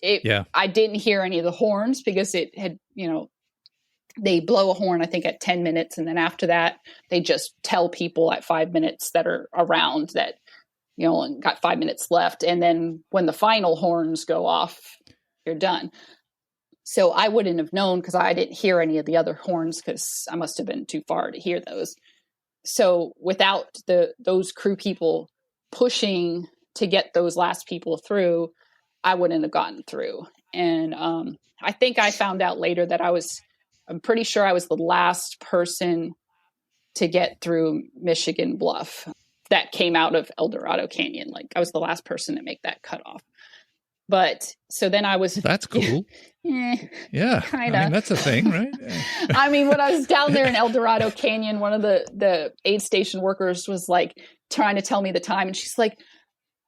I didn't hear any of the horns, because it had, you know, they blow a horn, I think at 10 minutes. And then after that, they just tell people at 5 minutes that are around that, you know, and got 5 minutes left. And then when the final horns go off, you're done. So I wouldn't have known, because I didn't hear any of the other horns, because I must have been too far to hear those. So without those crew people pushing to get those last people through, I wouldn't have gotten through. And I think I found out later that I'm pretty sure I was the last person to get through Michigan Bluff that came out of El Dorado Canyon. Like I was the last person to make that cutoff. But so then I was... That's cool. Yeah. Kind of. I mean, that's a thing, right? I mean, when I was down there in El Dorado Canyon, one of the aid station workers was like trying to tell me the time. And she's like,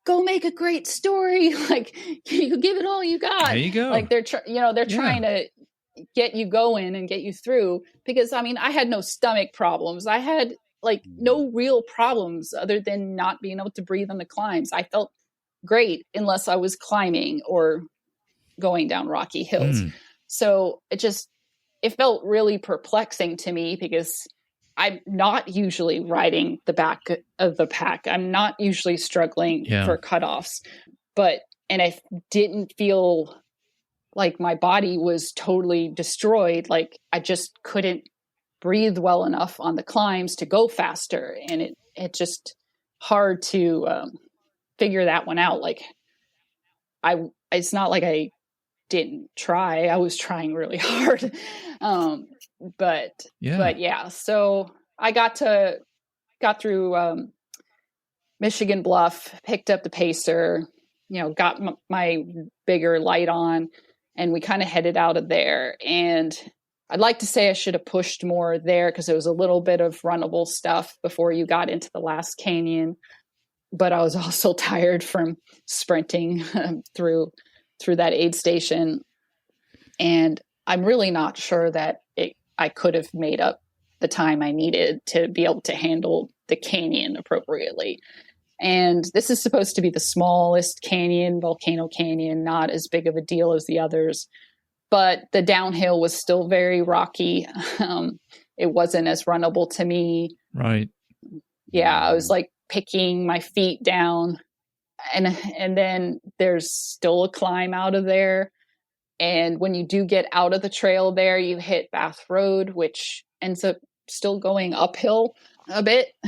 go make a great story. Like you give it all you got. There you go. Like they're trying to get you going and get you through, because I mean, I had no stomach problems. I had like no real problems other than not being able to breathe on the climbs. I felt great unless I was climbing or going down rocky hills. So it felt really perplexing to me, because I'm not usually riding the back of the pack. I'm not usually struggling for cutoffs, and I didn't feel like my body was totally destroyed. Like I just couldn't breathe well enough on the climbs to go faster. And it just hard to figure that one out. Like it's not like I didn't try. I was trying really hard. But yeah, so I got through Michigan Bluff, picked up the pacer, you know, got my bigger light on, and we kind of headed out of there. And I'd like to say I should have pushed more there, because there was a little bit of runnable stuff before you got into the last canyon. But I was also tired from sprinting through that aid station. And I'm really not sure that I could have made up the time I needed to be able to handle the canyon appropriately. And this is supposed to be the smallest canyon, Volcano Canyon, not as big of a deal as the others. But the downhill was still very rocky. It wasn't as runnable to me. Right. Yeah, I was like picking my feet down. And then there's still a climb out of there. And when you do get out of the trail there, you hit Bath Road, which ends up still going uphill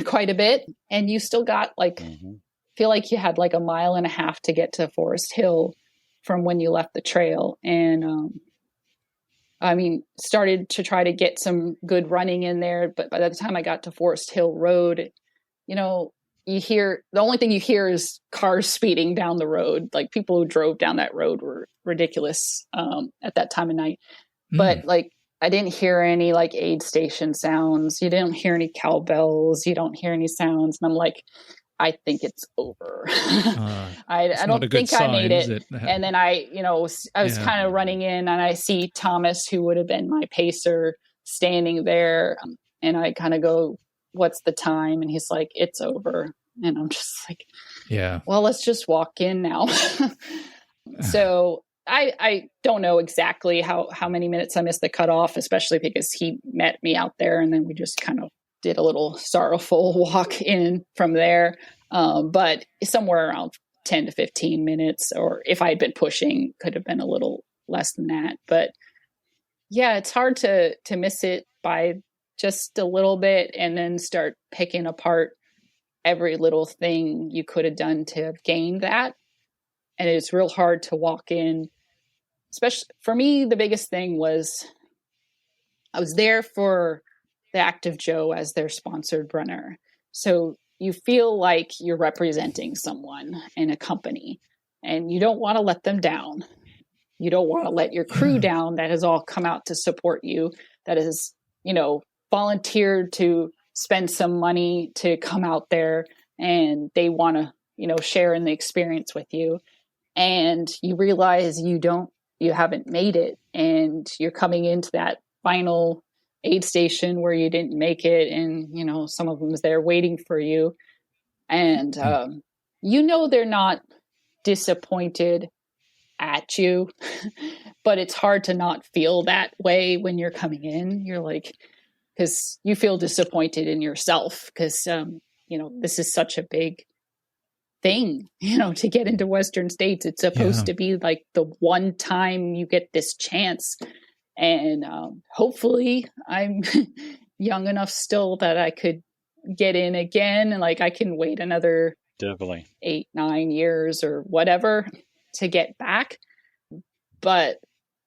quite a bit. And you still got feel like you had like a mile and a half to get to Forest Hill from when you left the trail. And I mean, started to try to get some good running in there. But by the time I got to Forest Hill Road, you know, the only thing you hear is cars speeding down the road. Like people who drove down that road were ridiculous at that time of night. But like, I didn't hear any like aid station sounds. You didn't hear any cowbells. You don't hear any sounds. And I'm like, I think it's over. It's I not don't a good think I sign, made is it. it? And then I was Yeah. kind of running in, and I see Thomas, who would have been my pacer, standing there. And I kind of go, "What's the time?" And he's like, "It's over." And I'm just like, Yeah. well, let's just walk in now. So I don't know exactly how many minutes I missed the cutoff, especially because he met me out there, and then we just kind of did a little sorrowful walk in from there. But somewhere around 10 to 15 minutes, or if I had been pushing, could have been a little less than that. But yeah, it's hard to miss it by just a little bit and then start picking apart every little thing you could have done to have gained that. And it's real hard to walk in, especially for me. The biggest thing was I was there for the Active Joe as their sponsored runner. So you feel like you're representing someone in a company, and you don't want to let them down. You don't want to let your crew down that has all come out to support you, that has, volunteered to spend some money to come out there, and they want to, share in the experience with you. And you realize you haven't made it, and you're coming into that final aid station where you didn't make it, and some of them is there waiting for you, and they're not disappointed at you, but it's hard to not feel that way when you're coming in. You're like, because you feel disappointed in yourself, because this is such a big thing, to get into Western States. It's supposed to be like the one time you get this chance. And hopefully I'm young enough still that I could get in again. And like, I can wait another definitely 8-9 years or whatever to get back. But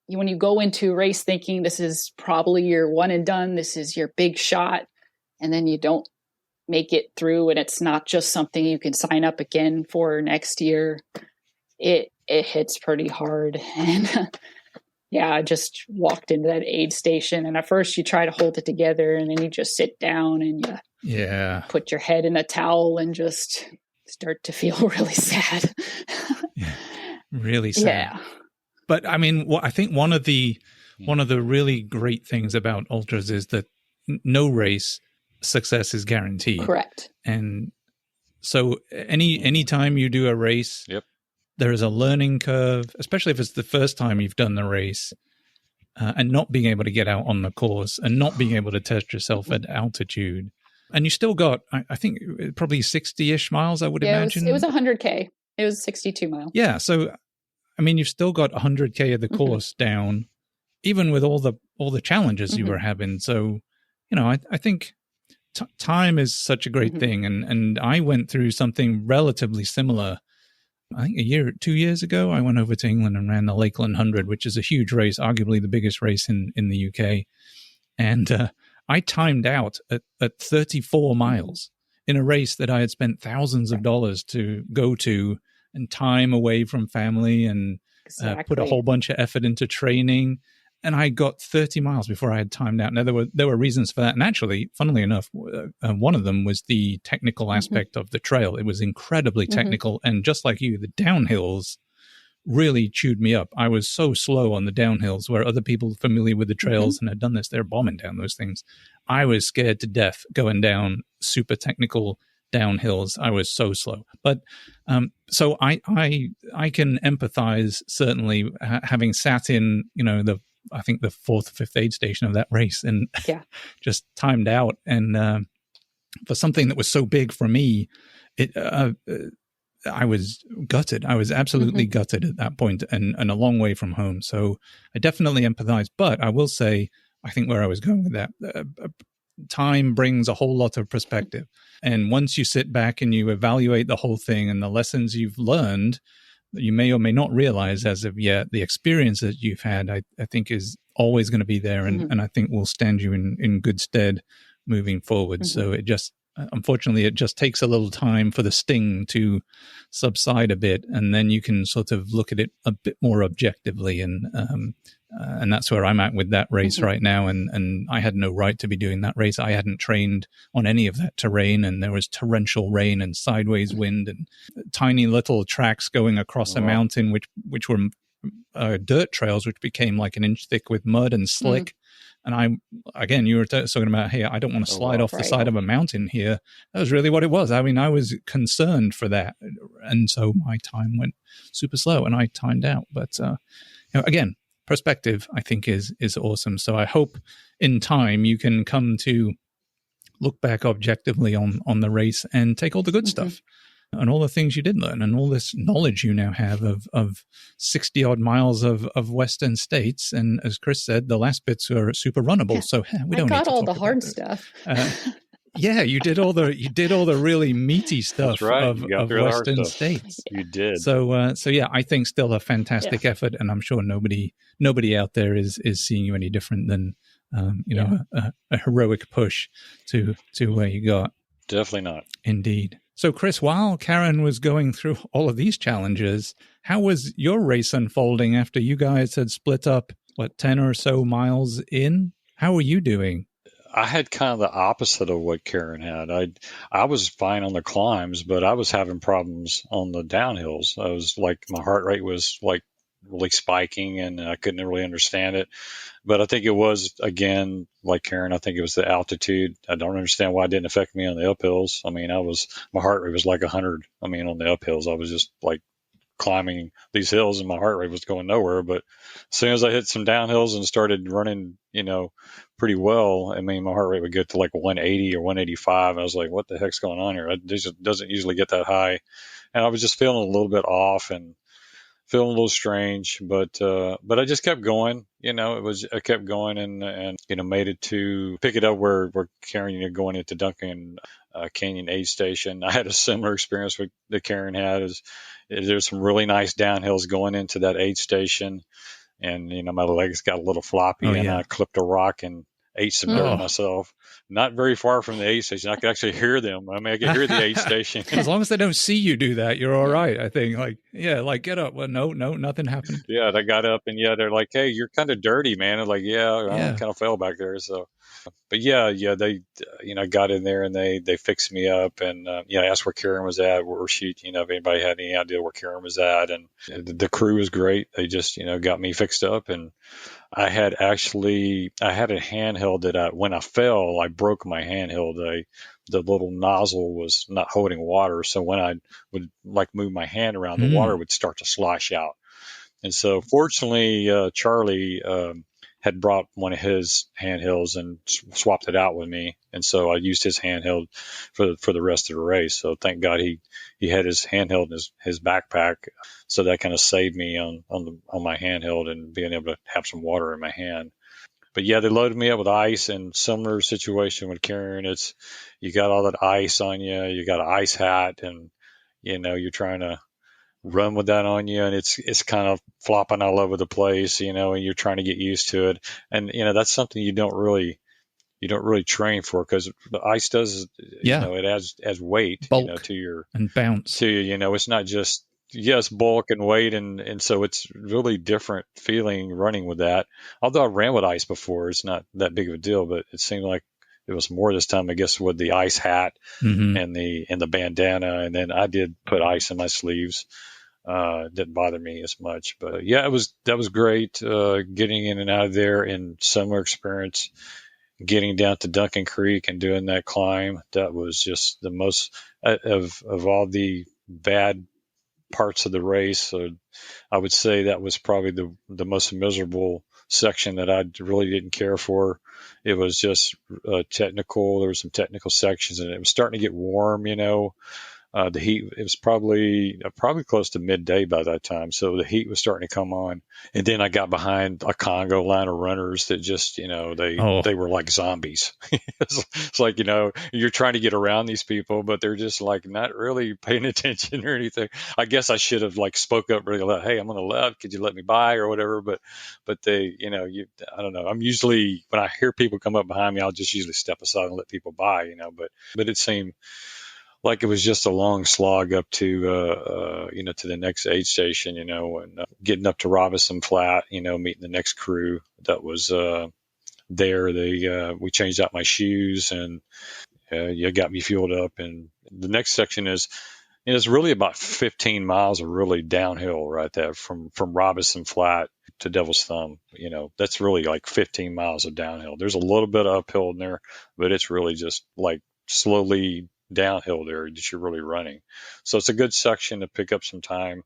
when you go into a race thinking this is probably your one and done, this is your big shot, and then you don't make it through, and it's not just something you can sign up again for next year, it hits pretty hard. And I just walked into that aid station, and at first you try to hold it together, and then you just sit down and you put your head in a towel and just start to feel really sad. Really sad. Yeah. But I mean, I think one of the really great things about ultras is that no race success is guaranteed. Correct. And so any time you do a race, there is a learning curve, especially if it's the first time you've done the race, and not being able to get out on the course and not being able to test yourself at altitude. And you still got, I think, probably 60-ish miles, I would imagine. It was 100K. It was 62 miles. Yeah. So, I mean, you've still got 100K of the course down, even with all the challenges you were having. So, I think time is such a great thing. And I went through something relatively similar. I think 2 years ago, I went over to England and ran the Lakeland 100, which is a huge race, arguably the biggest race in the UK. And I timed out at 34 miles in a race that I had spent thousands of dollars to go to and time away from family and put a whole bunch of effort into training. And I got 30 miles before I had timed out. Now, there were reasons for that. And actually, funnily enough, one of them was the technical aspect of the trail. It was incredibly technical. And just like you, the downhills really chewed me up. I was so slow on the downhills, where other people familiar with the trails and had done this, they're bombing down those things. I was scared to death going down super technical downhills. I was so slow. But so I can empathize, certainly, having sat in, I think the 4th or 5th aid station of that race, and just timed out. And for something that was so big for me, I was gutted. I was absolutely gutted at that point, and a long way from home. So I definitely empathize. But I will say, I think where I was going with that, time brings a whole lot of perspective. And once you sit back and you evaluate the whole thing and the lessons you've learned, you may or may not realize as of yet, the experience that you've had, I think is always going to be there, and I think will stand you in good stead moving forward. So it just unfortunately, it just takes a little time for the sting to subside a bit, and then you can sort of look at it a bit more objectively. And that's where I'm at with that race right now. And I had no right to be doing that race. I hadn't trained on any of that terrain, and there was torrential rain and sideways wind and tiny little tracks going across a mountain, which were dirt trails, which became like an inch thick with mud and slick. And again, you were talking about, hey, I don't want to slide off the side of a mountain here. That was really what it was. I mean, I was concerned for that. And so my time went super slow and I timed out. But, again, perspective, I think, is awesome. So I hope in time you can come to look back objectively on the race and take all the good stuff and all the things you did learn and all this knowledge you now have of 60 odd miles of Western states. And as Chris said, the last bits are super runnable. So we don't need to got all talk the hard about stuff. Yeah, you did all the really meaty stuff of Western states. You did. So yeah, I think still a fantastic effort, and I'm sure nobody out there is seeing you any different than a heroic push to where you got. Definitely not. Indeed. So Chris, while Karen was going through all of these challenges, how was your race unfolding after you guys had split up 10 or so miles in? How were you doing? I had kind of the opposite of what Karen had. I was fine on the climbs, but I was having problems on the downhills. I was like, my heart rate was like really spiking and I couldn't really understand it. But I think it was, again, like Karen, I think it was the altitude. I don't understand why it didn't affect me on the uphills. I mean, my heart rate was like 100. I mean, on the uphills, I was just like climbing these hills and my heart rate was going nowhere. But as soon as I hit some downhills and started running, pretty well, I mean, my heart rate would get to like 180 or 185. I was like, what the heck's going on here? It just doesn't usually get that high. And I was just feeling a little bit off and feeling a little strange, but I just kept going. I kept going and made it to pick it up where Karen, going into Duncan Canyon aid station. I had a similar experience that Karen had. There's some really nice downhills going into that aid station, and my legs got a little floppy, and I clipped a rock and ate some dirt myself. Not very far from the aid station. I could actually hear them. I mean, I could hear the aid station. As long as they don't see you do that, you're all right, I think. Get up. Well, no, nothing happened. Yeah, they got up and they're like, hey, you're kind of dirty, man. I'm like, I kind of fell back there. So, but they, got in there and they fixed me up and, asked where Karen was at, where she, if anybody had any idea where Karen was at. And the crew was great. They just, got me fixed up. And I had a handheld that when I fell, I broke my handheld. The little nozzle was not holding water. So when I would move my hand around, the water would start to slosh out. And so fortunately, Charlie had brought one of his handhelds and swapped it out with me. And so I used his handheld for the rest of the race. So thank God he had his handheld in his backpack. So that kind of saved me on my handheld and being able to have some water in my hand. But yeah, they loaded me up with ice, and similar situation with Karen. You got all that ice on you. You got an ice hat, and you're trying to run with that on you, and it's kind of flopping all over the place, and you're trying to get used to it. And that's something you don't really train for, because the ice does, it adds weight, bulk, to your and bounce to you. It's not just bulk and weight, and so it's really different feeling running with that. Although I ran with ice before, it's not that big of a deal, but it seemed like it was more this time, I guess, with the ice hat and the bandana, and then I did put ice in my sleeves. Didn't bother me as much, but that was great. Getting in and out of there, and similar experience getting down to Duncan Creek and doing that climb. That was just the most of all the bad parts of the race. So I would say that was probably the most miserable section that I really didn't care for. It was just technical. There were some technical sections, and it was starting to get warm, The heat, it was probably close to midday by that time. So the heat was starting to come on. And then I got behind a Congo line of runners that just, they were like zombies. It's like, you're trying to get around these people, but they're just like not really paying attention or anything. I guess I should have like spoke up really loud. Hey, I'm on the left. Could you let me by or whatever? But they, I don't know. I'm usually, when I hear people come up behind me, I'll just usually step aside and let people by, but it seemed like it was just a long slog up to to the next aid station, and getting up to Robinson Flat, meeting the next crew that was there. We changed out my shoes and you got me fueled up. And the next section is, it's really about 15 miles of really downhill right there from Robinson Flat to Devil's Thumb. That's really like 15 miles of downhill. There's a little bit of uphill in there, but it's really just like slowly downhill there that you're really running. So it's a good section to pick up some time.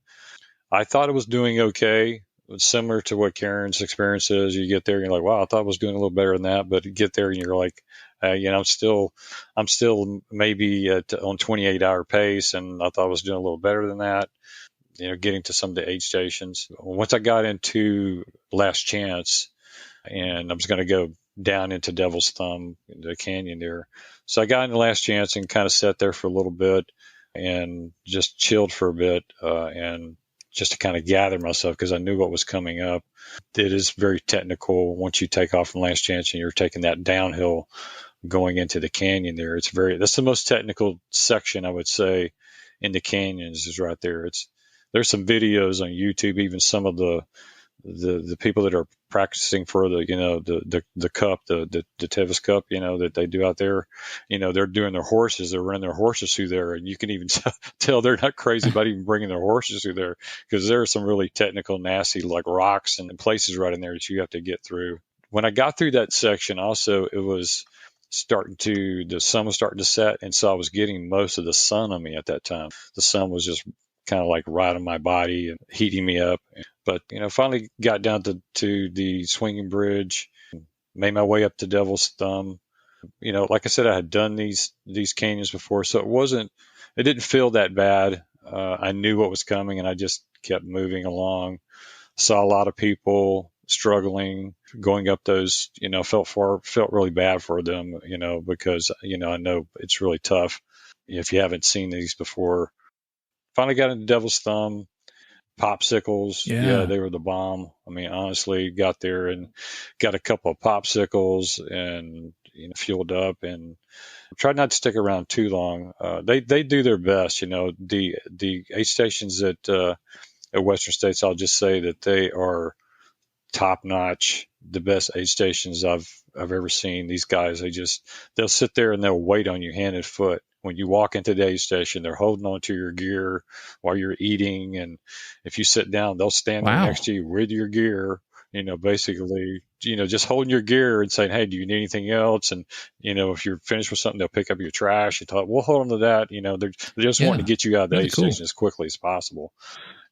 I thought it was doing okay. It was similar to what Karen's experience is. You get there and you're like, wow, I thought I was doing a little better than that. But you get there and you're like, I'm still maybe on 28-hour pace, and I thought I was doing a little better than that. Getting to some of the aid stations. Once I got into Last Chance, and I was going to go down into Devil's Thumb, the canyon there. So I got into Last Chance and kind of sat there for a little bit and just chilled for a bit, and just to kind of gather myself because I knew what was coming up. It is very technical once you take off from Last Chance and you're taking that downhill going into the canyon there. That's the most technical section, I would say, in the canyons is right there. There's some videos on YouTube, even some of the people that are practicing for the cup, the Tevis Cup, that they do out there, they're doing their horses, they're running their horses through there, and you can even tell they're not crazy about even bringing their horses through there because there are some really technical, nasty like rocks and places right in there that you have to get through. When I got through that section, also it was the sun was starting to set, and so I was getting most of the sun on me at that time. The sun was just kind of like right on my body and heating me up. But, finally got down to the swinging bridge, made my way up to Devil's Thumb. Like I said, I had done these canyons before, so it didn't feel that bad. I knew what was coming and I just kept moving along. Saw a lot of people struggling going up those, felt really bad for them, because, I know it's really tough if you haven't seen these before. Finally got into Devil's Thumb. Popsicles, yeah, they were the bomb. I mean, honestly, got there and got a couple of popsicles and fueled up and tried not to stick around too long. They do their best, the aid stations at Western States. I'll just say that they are top notch, the best aid stations I've ever seen. These guys, they'll sit there and they'll wait on you hand and foot. When you walk into the aid station, they're holding on to your gear while you're eating. And if you sit down, they'll stand there next to you with your gear, basically, just holding your gear and saying, hey, do you need anything else? And, if you're finished with something, they'll pick up your trash and we'll hold on to that. They're just wanting to get you out of the aid station as quickly as possible.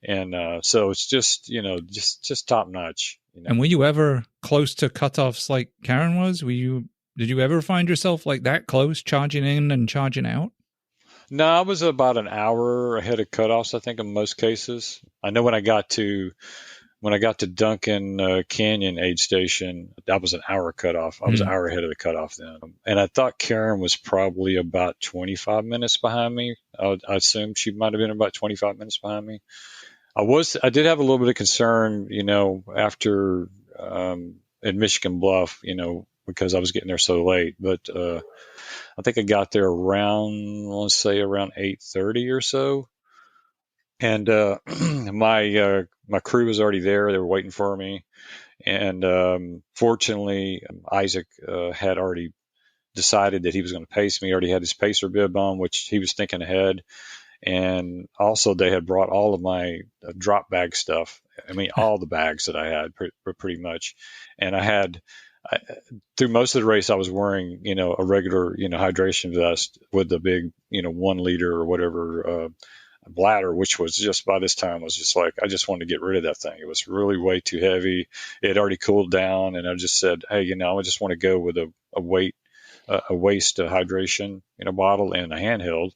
And so it's just, just top notch. And were you ever close to cutoffs like Karen was? Did you ever find yourself like that close, charging in and charging out? No, I was about an hour ahead of cutoffs, I think, in most cases. I know when I got to Duncan Canyon aid station, that was an hour cutoff. I was an hour ahead of the cutoff then. And I thought Karen was probably about 25 minutes behind me. I assume she might have been about 25 minutes behind me. I did have a little bit of concern, after in Michigan Bluff, because I was getting there so late. But I think I got there around 8:30 or so. And my crew was already there. They were waiting for me. And fortunately, Isaac had already decided that he was going to pace me. He already had his pacer bib on, which he was thinking ahead. And also they had brought all of my drop bag stuff. I mean, all the bags that I had pretty much. And through most of the race, I was wearing, a regular, hydration vest with the big, 1 liter or whatever, bladder, which was just by this time was just like, I just wanted to get rid of that thing. It was really way too heavy. It had already cooled down. And I just said, hey, I just want to go with a waist hydration, bottle and a handheld,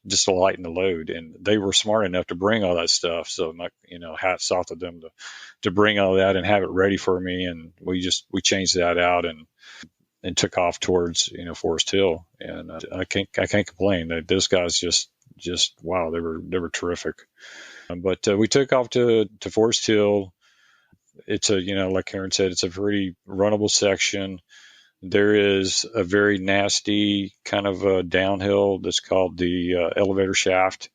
just to lighten the load. And they were smart enough to bring all that stuff. So my, hats off to them to bring all that and have it ready for me. And we changed that out and took off towards, Forest Hill. And I can't complain. Those guys just wow, they were terrific. But we took off to Forest Hill. It's like Karen said, it's a pretty runnable section. There is a very nasty kind of a downhill that's called the elevator shaft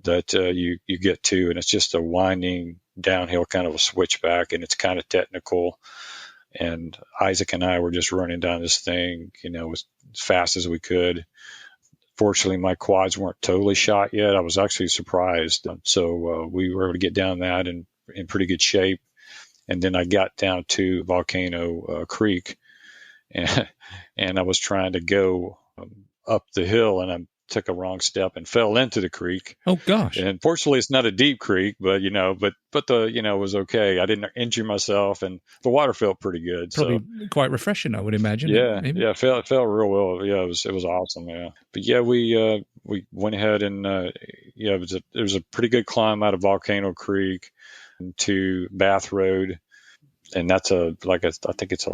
that you get to, and it's just a winding downhill, kind of a switchback, and it's kind of technical. And Isaac and I were just running down this thing, as fast as we could. Fortunately, my quads weren't totally shot yet. I was actually surprised. So we were able to get down that in pretty good shape. And then I got down to Volcano Creek, and I was trying to go up the hill, and I took a wrong step and fell into the creek. Oh gosh! And fortunately, it's not a deep creek, but it was okay. I didn't injure myself, and the water felt pretty good. Probably quite refreshing, I would imagine. Yeah, it felt real well. Yeah, it was awesome. Yeah, but yeah, we went ahead and it was a pretty good climb out of Volcano Creek to Bath Road. And that's I think it's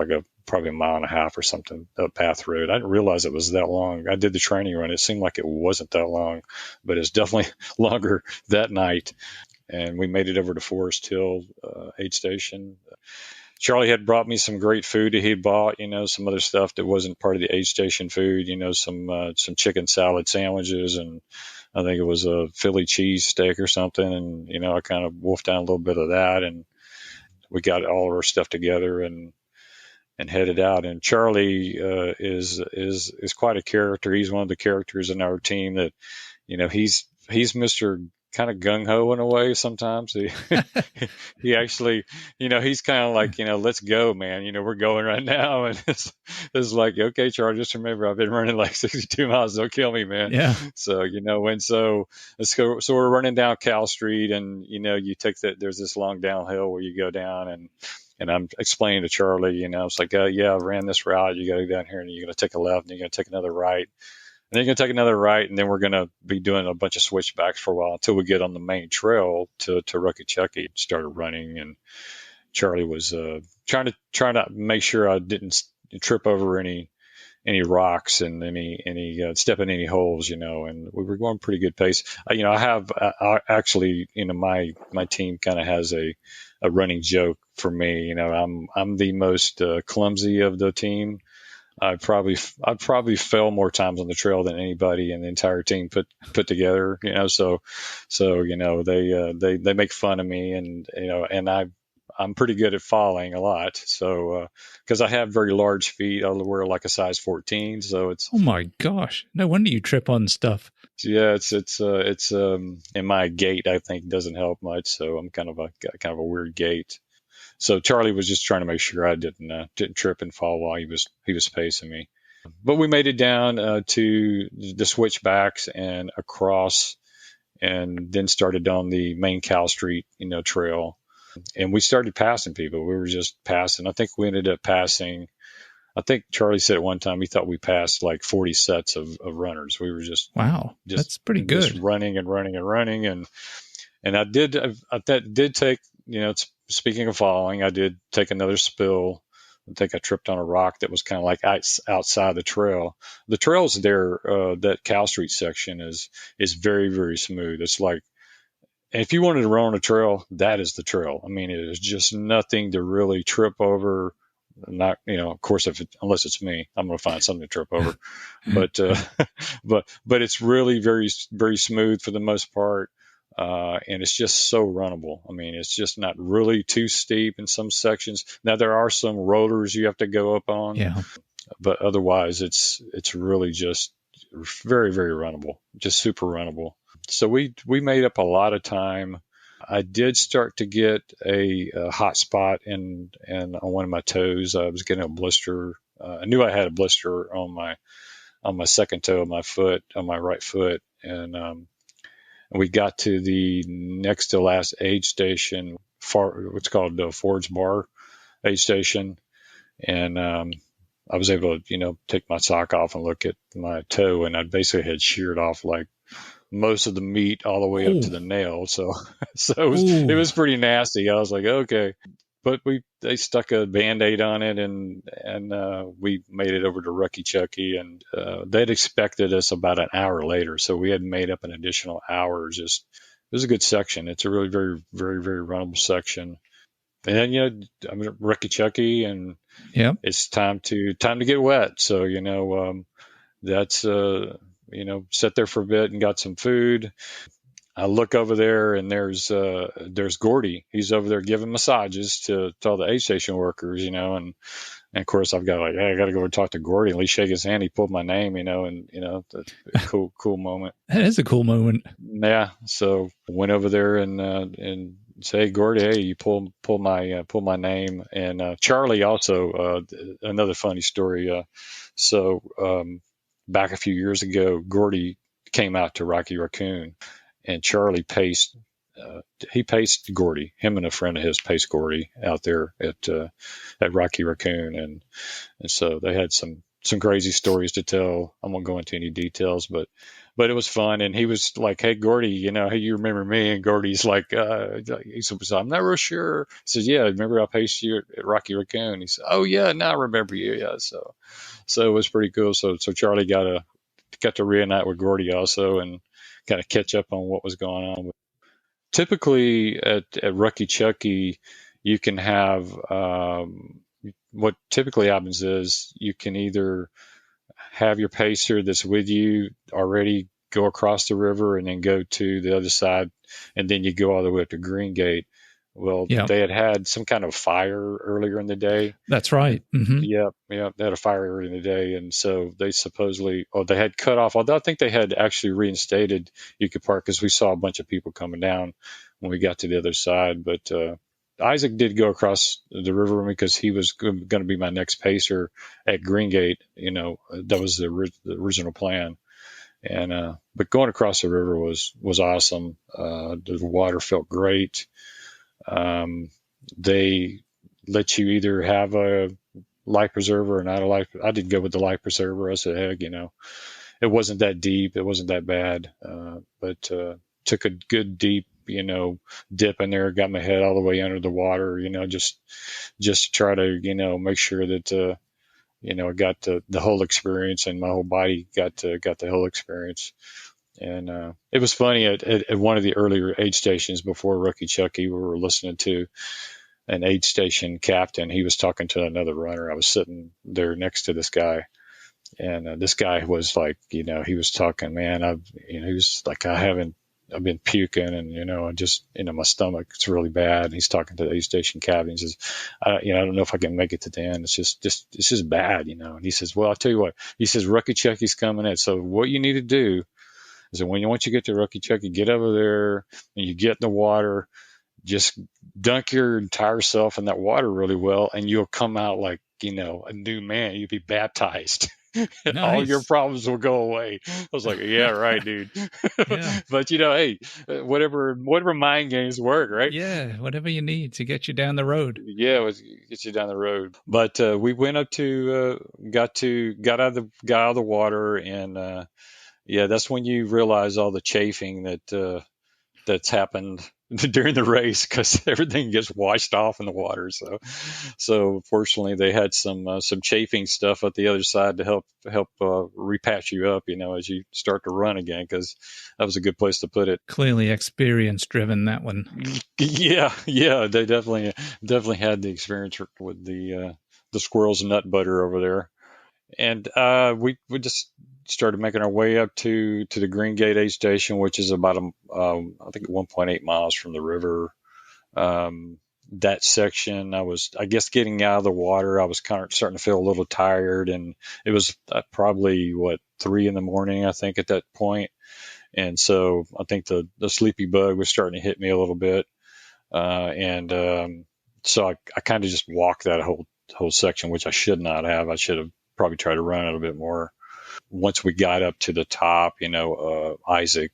probably a mile and a half or something up Bath Road. I didn't realize it was that long. I did the training run. It seemed like it wasn't that long, but it's definitely longer that night. And we made it over to Forest Hill aid station. Charlie had brought me some great food that he'd bought, some other stuff that wasn't part of the aid station food, some chicken salad sandwiches, and I think it was a Philly cheese steak or something. And, I kind of wolfed down a little bit of that, and we got all of our stuff together and headed out. And Charlie is quite a character. He's one of the characters in our team that, he's Mr. kind of gung ho in a way. Sometimes he actually, he's kind of like, let's go, man. We're going right now. And it's like, okay, Charlie, just remember, I've been running like 62 miles. Don't kill me, man. Yeah. So, and so let's go. So we're running down Cal Street, and, you take there's this long downhill where you go down, and I'm explaining to Charlie, it's like, yeah, I ran this route. You got to go down here, and you're going to take a left, and you're going to take another right. And then you're going to take another right, and then we're going to be doing a bunch of switchbacks for a while until we get on the main trail to Rocky Raccoon. Started running, and Charlie was trying to make sure I didn't trip over any rocks and any step in any holes, and we were going pretty good pace. I actually, my team kind of has a running joke for me. I'm the most clumsy of the team. I probably fell more times on the trail than anybody in the entire team put together. So they make fun of me, and I'm pretty good at falling a lot. So because I have very large feet, I wear like a size 14. So it's, oh my gosh, no wonder you trip on stuff. Yeah, it's in my gait, I think, doesn't help much. So I'm kind of a weird gait. So Charlie was just trying to make sure I didn't trip and fall while he was pacing me. But we made it down to the switchbacks and across, and then started on the main Cal Street, trail. And we started passing people. We were just passing. I think we ended up passing. I think Charlie said at one time he thought we passed like 40 sets of runners. We were just, wow, that's pretty good. Just running and running and running. And I did take, speaking of falling, I did take another spill. I think I tripped on a rock that was kind of like outside the trail. The trails there, that Cal Street section is very, very smooth. It's like, if you wanted to run on a trail, that is the trail. I mean, it is just nothing to really trip over. Not, of course, unless it's me, I'm going to find something to trip over. But it's really very, very smooth for the most part. And it's just so runnable. I mean, it's just not really too steep in some sections. Now there are some rollers you have to go up on, but otherwise it's really just very, very runnable, just super runnable. So we made up a lot of time. I did start to get a hot spot on one of my toes. I was getting a blister. I knew I had a blister on my second toe of my foot, on my right foot, and we got to the next to last aid station, what's called Ford's Bar aid station, and I was able to take my sock off and look at my toe, and I basically had sheared off like most of the meat all the way up to the nail. So Ooh. it was pretty nasty. I was like, okay. But they stuck a Band-Aid on it, and we made it over to Rocky Chucky, and they'd expected us about an hour later, so we had made up an additional hour. It was a good section. It's a really very very very runnable section. And then I'm at Rocky Chucky, and it's time to get wet. So that's sat there for a bit and got some food. I look over there, and there's Gordy. He's over there giving massages to all the aid station workers, and of course I've got hey, I got to go and talk to Gordy, at least shake his hand. He pulled my name, and cool moment. That is a cool moment. Yeah. So went over there and say, hey, Gordy, hey, you pull my name. And Charlie also, another funny story. Back a few years ago, Gordy came out to Rocky Raccoon, and Charlie paced Gordy. Him and a friend of his paced Gordy out there at Rocky Raccoon, and so they had some crazy stories to tell. I won't go into any details, but it was fun. And he was like, hey, Gordy, hey, you remember me? And Gordy's like, he said, I'm not real sure. He says, yeah, remember I paced you at Rocky Raccoon? He said, oh yeah, now I remember you. Yeah. So it was pretty cool. So Charlie got to reunite with Gordy also, and kind of catch up on what was going on. Typically at Rocky Chucky, you can have what typically happens is you can either have your pacer that's with you already go across the river and then go to the other side, and then you go all the way up to Green Gate. Well, they had some kind of fire earlier in the day. That's right. Mm-hmm. Yeah. They had a fire earlier in the day, and so they supposedly, they had cut off. Although I think they had actually reinstated you could park, because we saw a bunch of people coming down when we got to the other side. But Isaac did go across the river with me because he was going to be my next pacer at Green Gate. That was the original plan. And but going across the river was awesome. The water felt great. They let you either have a life preserver or not a life. I didn't go with the life preserver. I said, heck, it wasn't that deep. It wasn't that bad. But took a good deep, dip in there, got my head all the way under the water, just to try to, make sure that, I got the whole experience, and my whole body got the whole experience. And it was funny at one of the earlier aid stations before Rocky Chucky, we were listening to an aid station captain. He was talking to another runner. I was sitting there next to this guy, and this guy was like, he was talking, man, he was like, I've been puking, and just my stomach, it's really bad. And he's talking to the aid station captain. He says, I don't know if I can make it to the end. It's just bad, And he says, well, I'll tell you what. He says, Rocky Chucky's coming in. So what you need to do is that once you get to Rocky Chucky, get over there and you get in the water, just dunk your entire self in that water really well, and you'll come out like, a new man. You'll be baptized. Nice. All your problems will go away. I was like, yeah, right, dude. Yeah. But hey, whatever mind games work, right? Yeah, whatever you need to get you down the road. Yeah, get you down the road. But we went up to got out of the water, and that's when you realize all the chafing that's happened during the race, because everything gets washed off in the water. So fortunately they had some chafing stuff at the other side to help repatch you up, as you start to run again, because that was a good place to put it. Clearly experience driven, that one. Yeah, they definitely had the experience with the squirrels and nut butter over there. And we just started making our way up to the Green Gate aid station, which is about I think 1.8 miles from the river. That section, I guess getting out of the water, I was kind of starting to feel a little tired, and it was probably 3 a.m, I think, at that point. And so I think the sleepy bug was starting to hit me a little bit. So I kind of just walked that whole section, which I should not have. I should have probably tried to run it a bit more. Once we got up to the top, Isaac,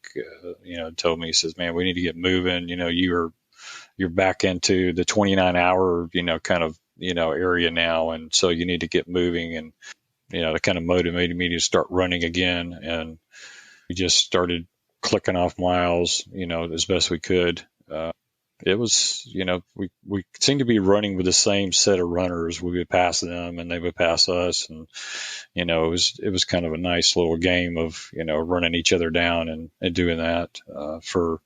told me, he says, man, we need to get moving. You're back into the 29-hour, kind of, area now. And so you need to get moving. And, that kind of motivated me to start running again. And we just started clicking off miles, as best we could. It was, we seemed to be running with the same set of runners. We would pass them and they would pass us. And, it was kind of a nice little game of, running each other down and doing that, for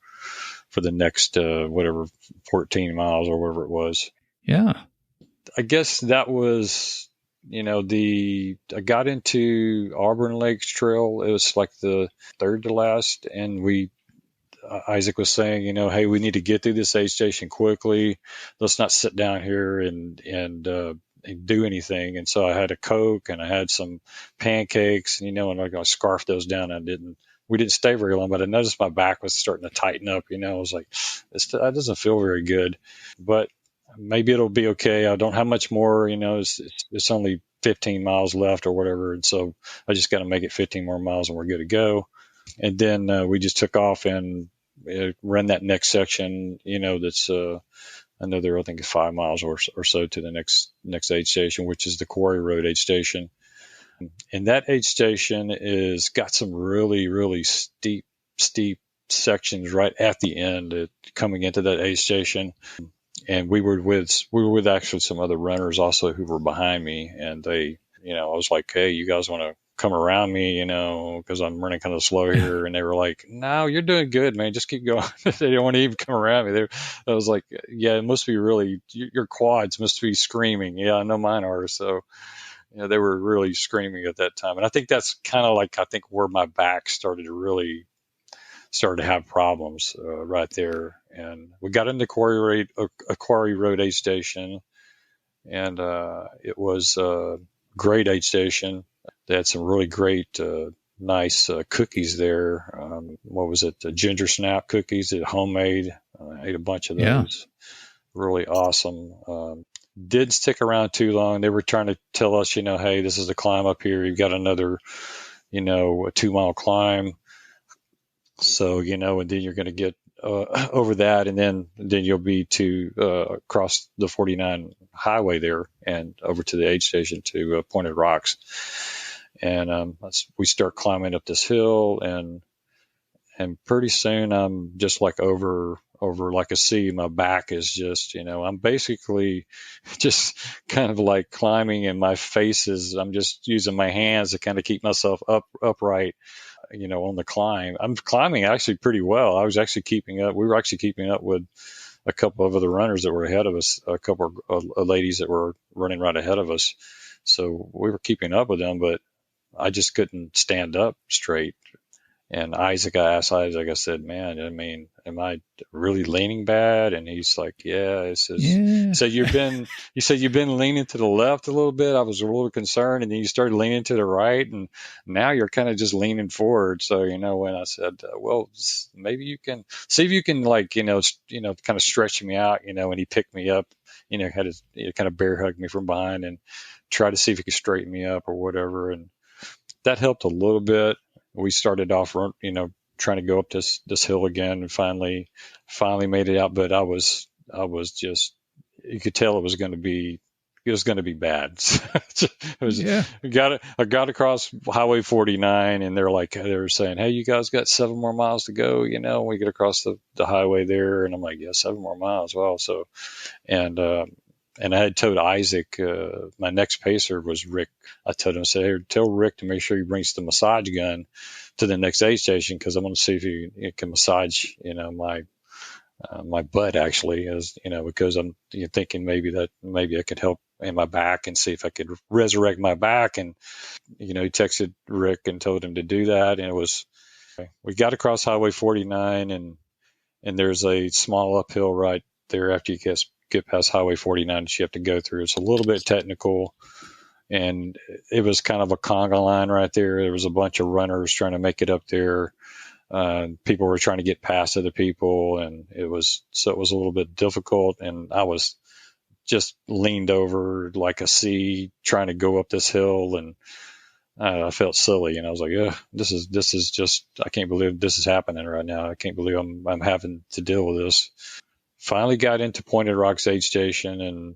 the next, 14 miles or whatever it was. Yeah. I guess that was, I got into Auburn Lakes Trail. It was like the third to last. And Isaac was saying, hey, we need to get through this aid station quickly. Let's not sit down here and do anything. And so I had a Coke and I had some pancakes, and I scarfed those down. We didn't stay very long, but I noticed my back was starting to tighten up. I was like, that doesn't feel very good, but maybe it'll be okay. I don't have much more, it's only 15 miles left or whatever. And so I just got to make it 15 more miles and we're good to go. And then we just took off and ran that next section, that's another, I think, 5 miles or so to the next aid station, which is the Quarry Road aid station. And that aid station is got some really, really steep sections right at the end coming into that aid station. And we were with actually some other runners also who were behind me, and they, I was like, hey, you guys want to come around me, because I'm running kind of slow here. And they were like, no, you're doing good, man. Just keep going. They didn't want to even come around me. I was like, yeah, it must be really, your quads must be screaming. Yeah, I know mine are. So, they were really screaming at that time. And I think that's kind of like, where my back started to have problems right there. And we got into Quarry Road aid station, and it was a great aid station. They had some really great, nice cookies there. What was it? The ginger snap cookies, homemade. I ate a bunch of those. Yeah. Really awesome. Didn't stick around too long. They were trying to tell us, hey, this is the climb up here. You've got another, a 2-mile climb. So, and then you're going to get over that, and then you'll be to across the 49 highway there and over to the aid station to Pointed Rocks. And we start climbing up this hill, and pretty soon I'm just like over like a sea. My back is just, I'm basically just kind of like climbing, and my face is, I'm just using my hands to kind of keep myself upright, on the climb. I'm climbing actually pretty well. I was actually keeping up. We were actually keeping up with a couple of other runners that were ahead of us, a couple of ladies that were running right ahead of us. So we were keeping up with them, but I just couldn't stand up straight. And I asked Isaac, I said, man, am I really leaning bad? And he's like, yeah. He said, you've been leaning to the left a little bit. I was a little concerned. And then you started leaning to the right, and now you're kind of just leaning forward. So, when I said, well, maybe you can see if you can, like, kind of stretch me out, and he picked me up, had to kind of bear hug me from behind and try to see if he could straighten me up or whatever. And that helped a little bit. We started off, trying to go up this hill again, and finally made it out. But I was just, you could tell it was going to be bad. I got across Highway 49, and they were saying, hey, you guys got 7 more miles to go. We get across the highway there, and I'm like, yeah, 7 more miles. Well, so, and I had told Isaac, my next pacer was Rick. I told him, I said, hey, tell Rick to make sure he brings the massage gun to the next aid station, because I'm going to see if he can massage, my butt actually, as because I'm thinking maybe I could help in my back and see if I could resurrect my back. And he texted Rick and told him to do that. And we got across Highway 49, and there's a small uphill right there after you get past Highway 49 that you have to go through. It's a little bit technical, and it was kind of a conga line right there. There was a bunch of runners trying to make it up there. People were trying to get past other people, and it was a little bit difficult. And I was just leaned over like a C trying to go up this hill, and I felt silly, and I was like, yeah, this is just, I can't believe this is happening right now. I can't believe I'm having to deal with this. Finally got into Pointed Rocks aid station, and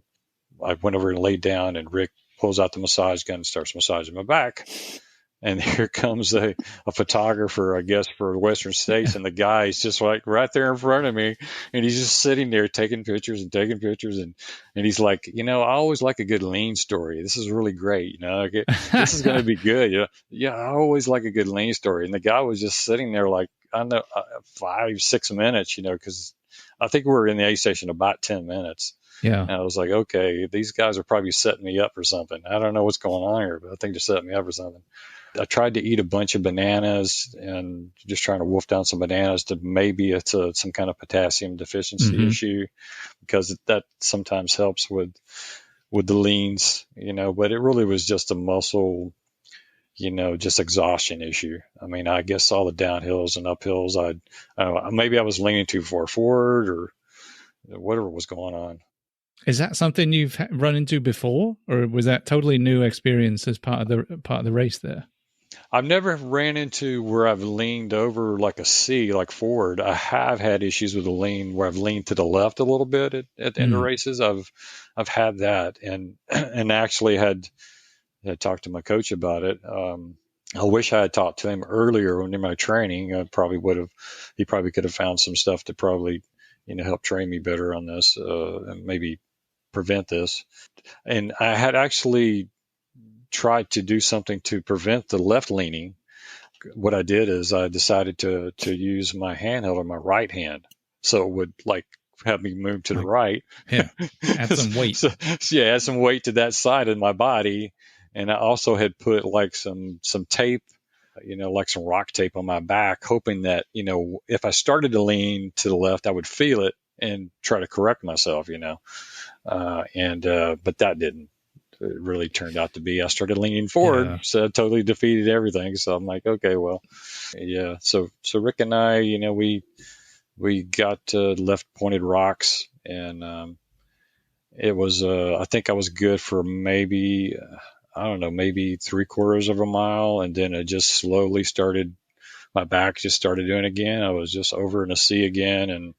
I went over and laid down, and Rick pulls out the massage gun and starts massaging my back. And here comes a photographer, I guess, for Western States. And the guy is just like right there in front of me. And he's just sitting there taking pictures and taking pictures. And he's like, I always like a good lean story. This is really great. This is going to be good. Yeah, I always like a good lean story. And the guy was just sitting there like, I don't know, 5-6 minutes, because I think we were in the aid station about 10 minutes. Yeah. And I was like, okay, these guys are probably setting me up for something. I don't know what's going on here, but I think they're setting me up for something. I tried to eat a bunch of bananas and just trying to wolf down some bananas to maybe it's some kind of potassium deficiency issue, because that sometimes helps with the leans, but it really was just a muscle, just exhaustion issue. I mean, I guess all the downhills and uphills, I don't know, maybe I was leaning too far forward or whatever was going on. Is that something you've run into before, or was that totally new experience as part of the race there? I've never ran into where I've leaned over like a C, like forward. I have had issues with the lean where I've leaned to the left a little bit at the end of races. I've had that, and actually had talked to my coach about it. I wish I had talked to him earlier in my training. He probably could have found some stuff to probably help train me better on this and maybe prevent this. And I had actually tried to do something to prevent the left leaning. What I did is I decided to use my handheld on my right hand, so it would like have me move to the right. Yeah, add some weight. Add some weight to that side of my body. And I also had put like some tape, like some rock tape on my back, hoping that if I started to lean to the left, I would feel it and try to correct myself. But that didn't. It really turned out to be I started leaning forward, so it totally defeated everything. So I'm like, okay, well, yeah. So Rick and I, we got left pointed rocks, and it was I think I was good for maybe maybe 3/4 of a mile, and then it just slowly started. My back just started doing it again. I was just over in a C again, and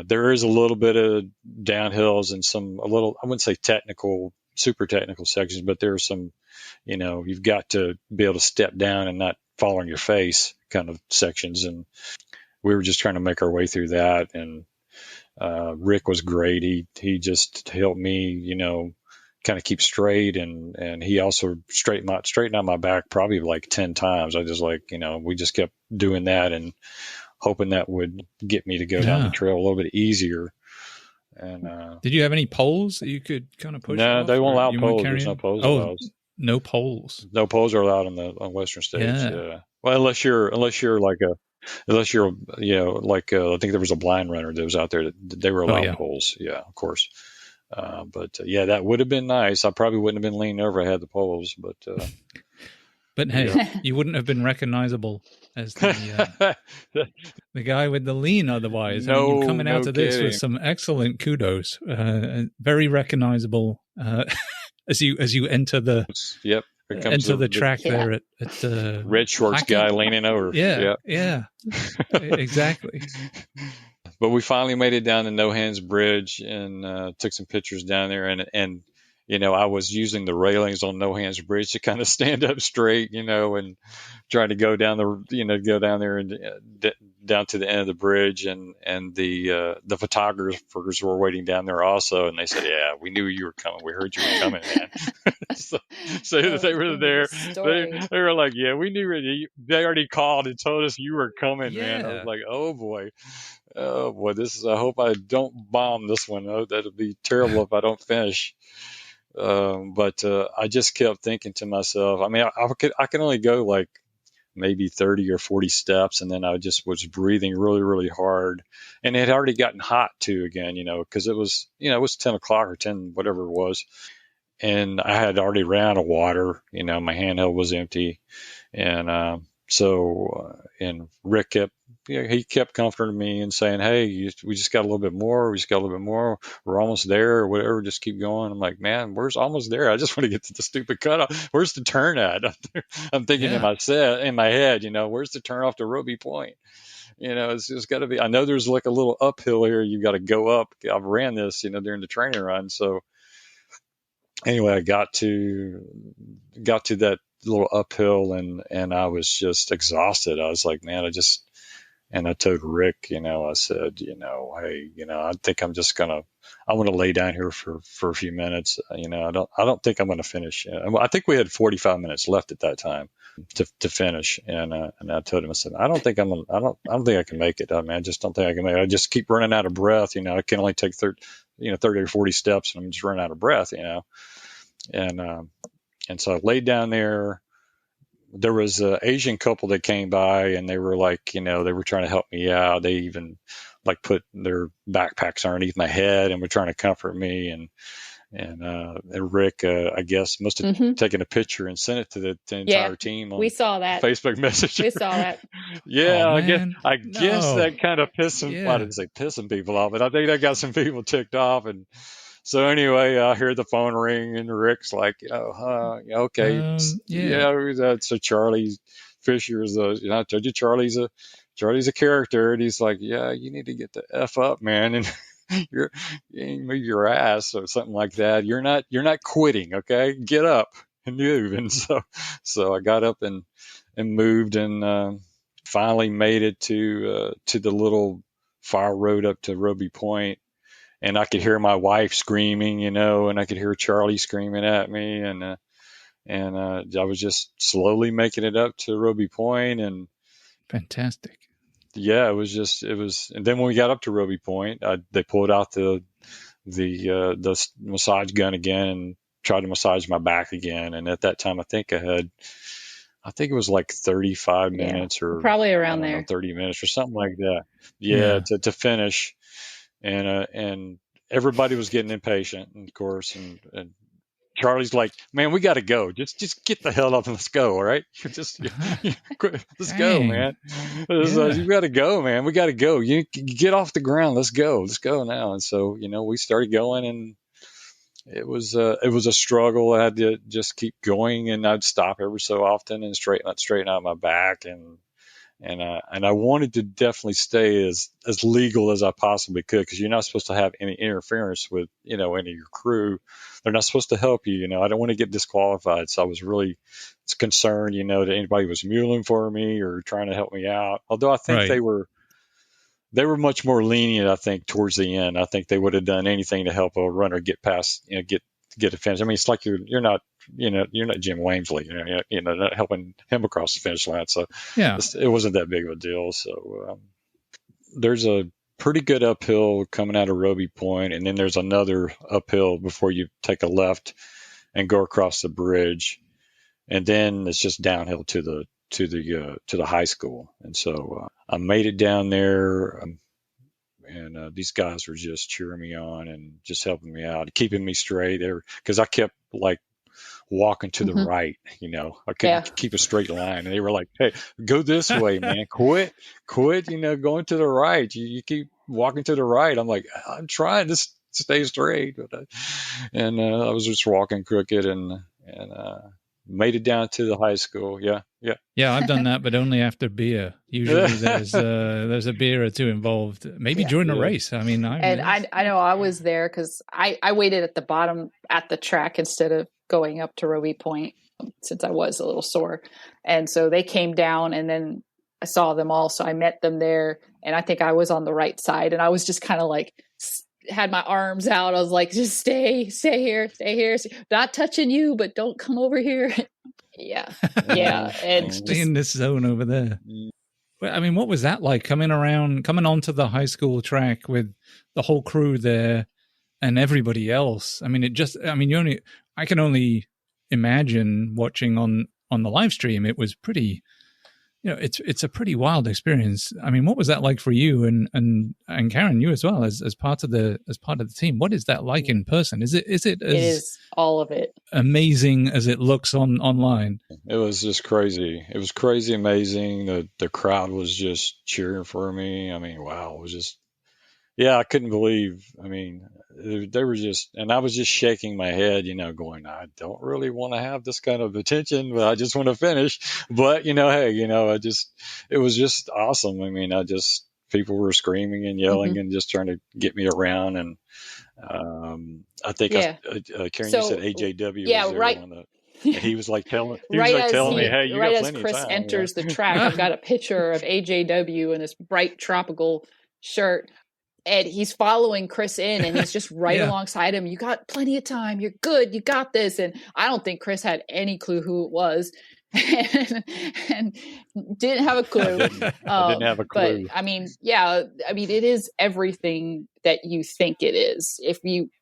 there is a little bit of downhills and I wouldn't say super technical sections, but there are some, you've got to be able to step down and not fall on your face kind of sections. And we were just trying to make our way through that. And Rick was great. He just helped me, kind of keep straight. And he also straightened out my back probably like 10 times. I just we just kept doing that and hoping that would get me to go down the trail a little bit easier. And did you have any poles that you could kind of push? No, they won't allow poles. There's no poles allowed. No poles. No poles are allowed on Western States. Yeah. Well, unless you're like I think there was a blind runner that was out there that they were allowed poles. Yeah, of course. But that would have been nice. I probably wouldn't have been leaning over. I had the poles, but. But hey, you wouldn't have been recognizable as the guy with the lean otherwise. No, you're coming out of this kidding. with some excellent kudos. Very recognizable as you enter the the track there at red shorts guy leaning over. Yeah, exactly. But we finally made it down the No Hands Bridge and took some pictures down there, and I was using the railings on No Hands Bridge to kind of stand up straight, and try to go down there and down to the end of the bridge. And the photographers were waiting down there also. And they said, yeah, we knew you were coming. We heard you were coming, man. so they were there. They were like, yeah, we knew they already called and told us you were coming, man. I was like, oh boy, I hope I don't bomb this one. Oh, that'll be terrible if I don't finish. But I just kept thinking to myself, I mean, I can only go like maybe 30 or 40 steps. And then I just was breathing really, really hard. And it had already gotten hot too again, because it was 10 o'clock or 10, whatever it was. And I had already ran out of water, my handheld was empty. And and Rick kept comforting me and saying, hey, we just got a little bit more. We're almost there or whatever. Just keep going. I'm like, man, where's almost there? I just want to get to the stupid cutoff. Where's the turn at? I'm thinking in my head, where's the turn off to Roby Point? It's just got to be. I know there's like a little uphill here. You got to go up. I've ran this, during the training run. So anyway, I got to that little uphill, and I was just exhausted. I was like, man, and I told Rick, I said, hey, I think I'm just I want to lay down here for a few minutes. I don't think I'm going to finish. I think we had 45 minutes left at that time to finish. And I told him, I said, I don't think I can make it. I mean, I just don't think I can make it. I just keep running out of breath. I can only take 30 or 40 steps, and I'm just running out of breath, and so I laid down there. There was an Asian couple that came by, and they were like, they were trying to help me out. They even like put their backpacks underneath my head and were trying to comfort me. And Rick, I guess, must have taken a picture and sent it to the entire team. We saw that Facebook Messenger. We saw that. Yeah, Oh, I guess that kind of pissed some. I didn't say pissing people off, but I think that got some people ticked off. And so anyway, I hear the phone ring, and Rick's like, okay, so Charlie Fisher is I told you Charlie's a character, and he's like, yeah, you need to get the F up, man, and you move your ass or something like that. You're not quitting, okay? Get up and move. And so I got up and moved, and finally made it to the little fire road up to Roby Point. And I could hear my wife screaming, and I could hear Charlie screaming at me, and I was just slowly making it up to Roby Point. And fantastic. Yeah, it was. And then when we got up to Roby Point, they pulled out the massage gun again and tried to massage my back again. And at that time, I think it was like 35 minutes or probably around there, 30 minutes or something like that. Yeah. To finish. And everybody was getting impatient, of course, and Charlie's like, man, we got to go. Just get the hell up and let's go. All right. Let's go, man. You got to go, man. We got to go. You get off the ground. Let's go now. And so, we started going, and it was a struggle. I had to just keep going, and I'd stop every so often and straighten out my back. And I wanted to definitely stay as legal as I possibly could, because you're not supposed to have any interference with, any of your crew. They're not supposed to help you. I don't want to get disqualified. So I was really concerned, that anybody was muling for me or trying to help me out. Although I think they were much more lenient, I think, towards the end. I think they would have done anything to help a runner get past, get a finish. I mean, it's like you're not Jim Walmsley, not helping him across the finish line. So it wasn't that big of a deal. So there's a pretty good uphill coming out of Roby Point, and then there's another uphill before you take a left and go across the bridge, and then it's just downhill to the high school. And so I made it down there. And these guys were just cheering me on and just helping me out, keeping me straight there, because I kept like walking to the right. I couldn't keep a straight line, and they were like, "Hey, go this way, man! Quit! Going to the right. You keep walking to the right." I'm like, I'm trying to stay straight, but I was just walking crooked, and made it down to the high school. Yeah. I've done that, but only after beer. Usually, there's a beer or two involved. Maybe during a race. I mean, I know I was there because I waited at the bottom at the track instead of going up to Roby Point, since I was a little sore. And so they came down, and then I saw them all. So I met them there, and I think I was on the right side, and I was just kind of like, had my arms out. I was like, just stay here, not touching you, but don't come over here. Yeah. And stay in this zone over there. I mean, what was that like coming onto the high school track with the whole crew there and everybody else? I mean, I can only imagine watching on the live stream. It was pretty, it's a pretty wild experience. I mean, what was that like for you and Karen, you as well, as part of the team? What is that like in person? Is it it is all of it amazing as it looks online? It was just crazy. It was crazy amazing. The crowd was just cheering for me. I mean, wow, it was just, I couldn't believe. I mean, they were just, and I was just shaking my head, going, I don't really want to have this kind of attention, but I just want to finish. But, hey, it was just awesome. I mean, people were screaming and yelling and just trying to get me around. And I think, Karen, you said AJW was there. Right. And he was like telling me, "Hey, you right got as plenty Chris of time." enters the track, I've got a picture of AJW in this bright tropical shirt, and he's following Chris in, and he's just right alongside him. You got plenty of time. You're good. You got this. And I don't think Chris had any clue who it was, and didn't have a clue. I didn't have a clue. But I mean, it is everything that you think it is.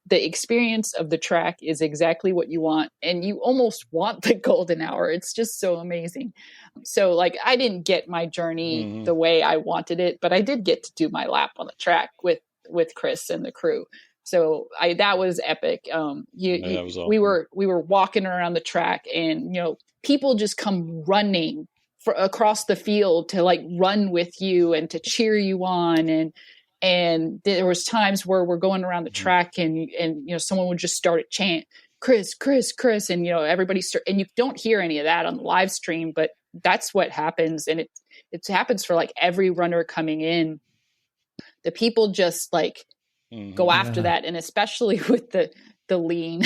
The experience of the track is exactly what you want, and you almost want the golden hour. It's just so amazing. So like, I didn't get my journey the way I wanted it, but I did get to do my lap on the track with Chris and the crew. So that was epic. Was awesome. We were walking around the track, and people just come running across the field to like run with you and to cheer you on. And there was times where we're going around the track, and someone would just start a chant, Chris, Chris, Chris. And, everybody and you don't hear any of that on the live stream, but that's what happens. And it happens for like every runner coming in. The people just like go after that. And especially with the lean,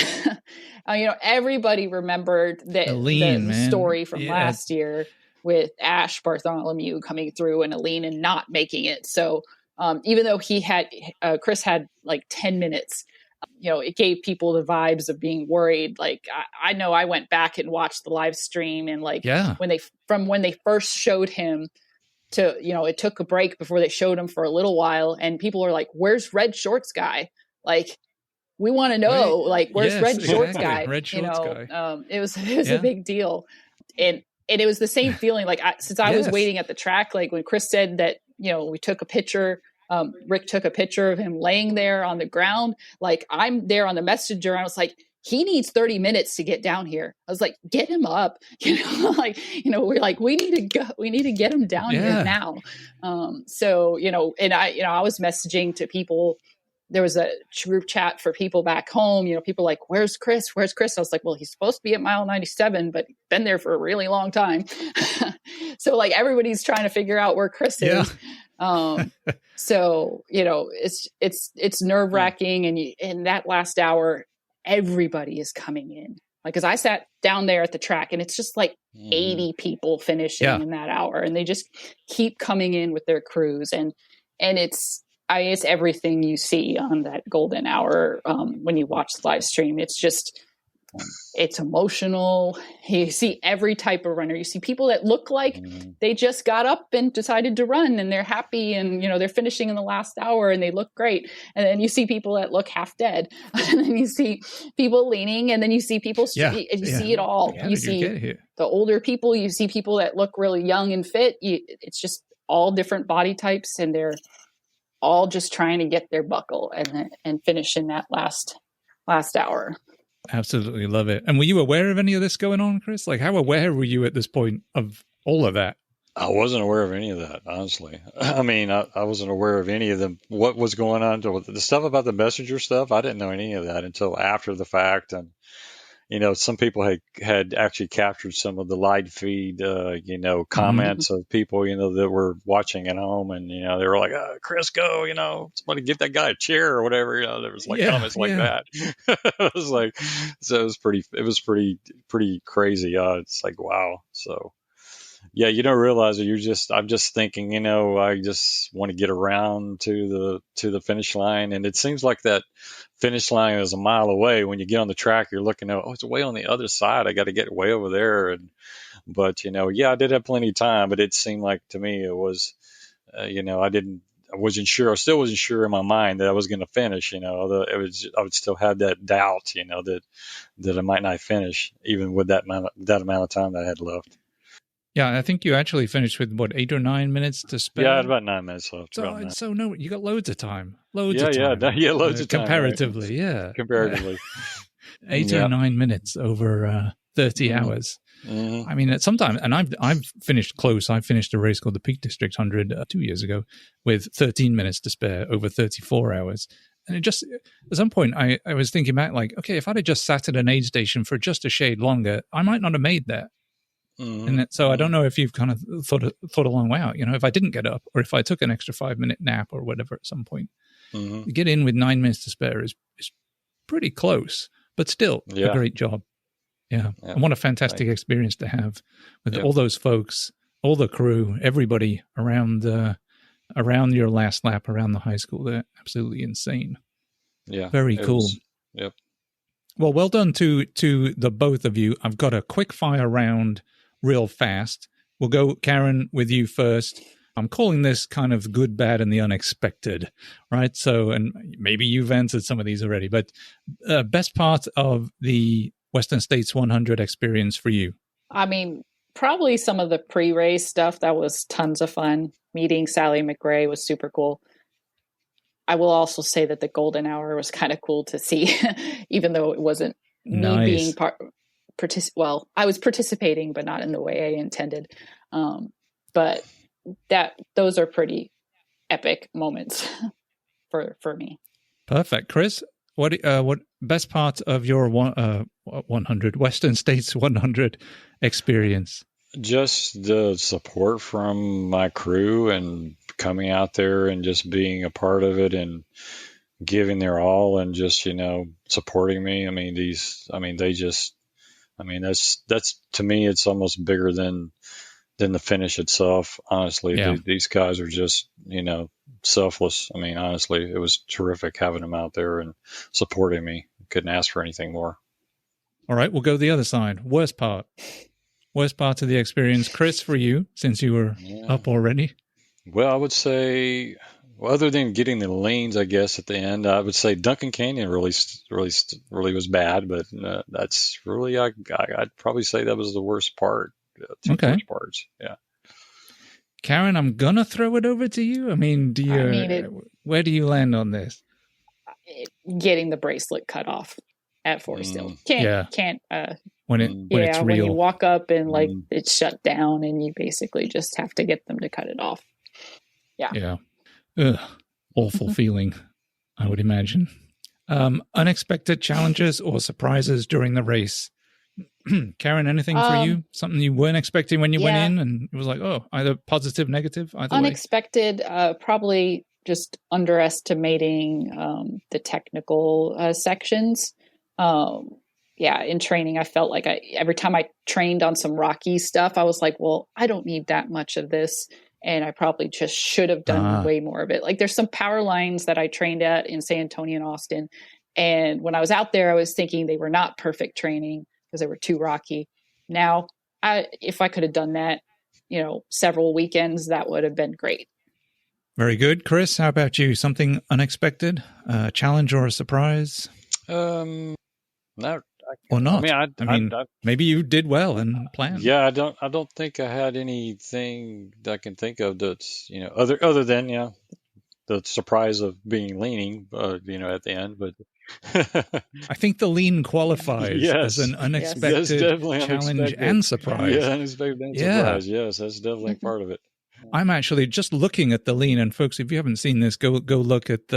everybody remembered the story from last year with Ash Bartholomew coming through in a lean and not making it. So even though Chris had like 10 minutes, it gave people the vibes of being worried. Like I know I went back and watched the live stream, and like when they first showed him to, it took a break before they showed him for a little while, and people are like, "Where's Red Shorts guy?" Like, we want to know, like, where's Red Shorts guy? Red Shorts guy. It was a big deal, and it was the same feeling. Like since I was waiting at the track, like when Chris said that, we took a picture. Rick took a picture of him laying there on the ground. Like, I'm there on the messenger, and I was like, he needs 30 minutes to get down here. I was like, get him up, we're like, we need to go. We need to get him down here now. So, and I was messaging to people. There was a group chat for people back home, people like, where's Chris? Where's Chris? I was like, well, he's supposed to be at mile 97, but been there for a really long time. So like, everybody's trying to figure out where Chris is. So, it's nerve wracking, and in that last hour, everybody is coming in. Like, cause I sat down there at the track, and it's just like 80 people finishing in that hour, and they just keep coming in with their crews. And it's everything you see on that golden hour. When you watch the live stream, it's emotional. You see every type of runner. You see people that look like they just got up and decided to run, and they're happy, and they're finishing in the last hour and they look great. And then you see people that look half dead, and then you see people leaning, and then you see people see it all. You see the older people, you see people that look really young and fit. It's just all different body types, and they're all just trying to get their buckle and finish in that last hour. Absolutely love it. And were you aware of any of this going on, Chris? Like, how aware were you at this point of all of that? I wasn't aware of any of that, honestly. I mean, I wasn't aware of any of what was going on. The stuff about the messenger stuff, I didn't know any of that until after the fact. And, some people had actually captured some of the live feed, comments of people, that were watching at home, and, they were like, oh, Chris, go, somebody give that guy a chair or whatever. There was like comments like that. It was like, so it was pretty crazy. It's like, wow. So yeah, you don't realize it. I'm just thinking, I just want to get around to the finish line. And it seems like that finish line is a mile away. When you get on the track, you're looking at, it's way on the other side. I got to get way over there. But I did have plenty of time, but it seemed like to me it was, I wasn't sure. I still wasn't sure in my mind that I was going to finish. I would still have that doubt, that I might not finish even with that amount of time that I had left. Yeah, I think you actually finished with, 8 or 9 minutes to spare? Yeah, I had about 9 minutes left. So no, you got loads of time. Loads of time. Loads of time. Comparatively, right? Comparatively. 8 or 9 minutes over 30 hours. I mean, sometimes, and I've finished close. I finished a race called the Peak District 100 2 years ago with 13 minutes to spare over 34 hours. And it just, at some point, I was thinking back, like, okay, if I'd have just sat at an aid station for just a shade longer, I might not have made that. And so I don't know if you've kind of thought a long way out, if I didn't get up, or if I took an extra 5-minute nap or whatever at some point, to get in with 9 minutes to spare is pretty close, but still a great job. Yeah. Yeah. And what a fantastic experience to have with all those folks, all the crew, everybody around your last lap around the high school. They're absolutely insane. Yeah. Very cool. Yep. Well, well done to the both of you. I've got a quick fire round real fast. We'll go, Karen, with you first. I'm calling this kind of good, bad, and the unexpected, right? So, and maybe you've answered some of these already, but best part of the Western States 100 experience for you? I mean, probably some of the pre-race stuff. That was tons of fun. Meeting Sally McRae was super cool. I will also say that the golden hour was kind of cool to see, even though it wasn't me being well, I was participating, but not in the way I intended. But those are pretty epic moments for me. Perfect. Chris, what best part of your 100 Western States 100 experience? Just the support from my crew and coming out there and just being a part of it and giving their all and just, supporting me. I mean, that's to me, it's almost bigger than the finish itself. Honestly, these guys are just, selfless. I mean, honestly, it was terrific having them out there and supporting me. Couldn't ask for anything more. All right, we'll go the other side. Worst part of the experience, Chris, for you, since you were up already. Well, I would say, other than getting the lanes, I guess at the end, I would say Duncan Canyon really was bad, but that's really I'd probably say that was the worst part. Worst parts, yeah. Karen, I'm gonna throw it over to you. I mean, where do you land on this? Getting the bracelet cut off at Forest Hill. Can't. When it's real. When you walk up and it's shut down, and you basically just have to get them to cut it off. Yeah. Yeah. Ugh, awful feeling, I would imagine. Unexpected challenges or surprises during the race. Karen, anything for you? Something you weren't expecting when you went in, and it was like, oh, either positive, negative, either unexpected, probably just underestimating the technical sections. In training, I felt like every time I trained on some Rocky stuff, I was like, well, I don't need that much of this. And I probably just should have done way more of it. Like there's some power lines that I trained at in San Antonio and Austin. And when I was out there, I was thinking they were not perfect training because they were too rocky. Now, if I could have done that, several weekends, that would have been great. Very good. Chris, how about you? Something unexpected, a challenge or a surprise? Not. Or not? I mean, maybe you did well and planned. Yeah, I don't think I had anything that I can think of that's other than the surprise of being leaning, at the end. But I think the lean qualifies as an unexpected challenge and surprise. Yeah, unexpected and surprise. Yes, that's definitely part of it. I'm actually just looking at the lean, and folks, if you haven't seen this, go look at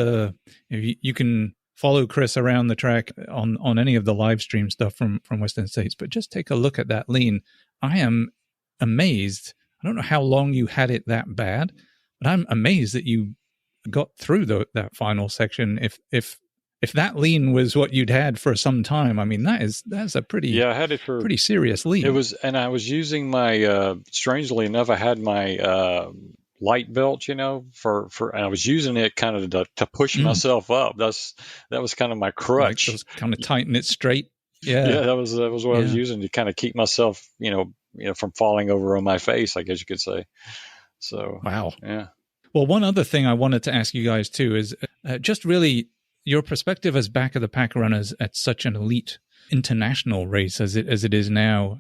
you can follow Chris around the track on any of the live stream stuff from Western States, but just take a look at that lean. I am amazed. I don't know how long you had it that bad, but I'm amazed that you got through that final section. If that lean was what you'd had for some time, I mean, that's a pretty I had it for pretty serious lean. It was, and I was using my strangely enough, I had my light belt, for and I was using it kind of to push myself up. That was kind of my crutch. Like just kind of tighten it straight. Yeah, that was what I was using to kind of keep myself, from falling over on my face, I guess you could say. So wow, yeah. Well, one other thing I wanted to ask you guys too is just really your perspective as back of the pack runners at such an elite international race as it is now.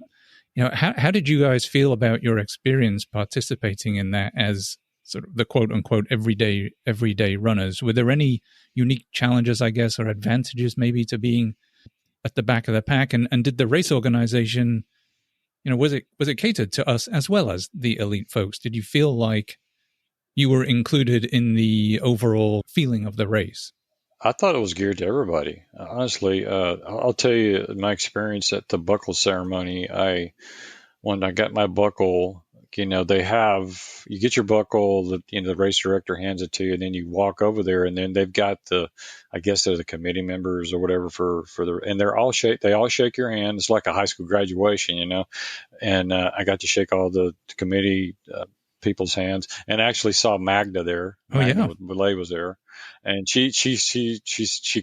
How did you guys feel about your experience participating in that as sort of the quote unquote everyday runners? Were there any unique challenges, I guess, or advantages maybe to being at the back of the pack? And did the race organization, was it catered to us as well as the elite folks? Did you feel like you were included in the overall feeling of the race? I thought it was geared to everybody. Honestly, I'll tell you my experience at the buckle ceremony. When I got my buckle, you get your buckle, the race director hands it to you, and then you walk over there, and then they've got I guess they're the committee members or whatever and they all shake your hand. It's like a high school graduation, and I got to shake all the committee people's hands, and actually saw Magda there. Oh, Magda Belay was there, and she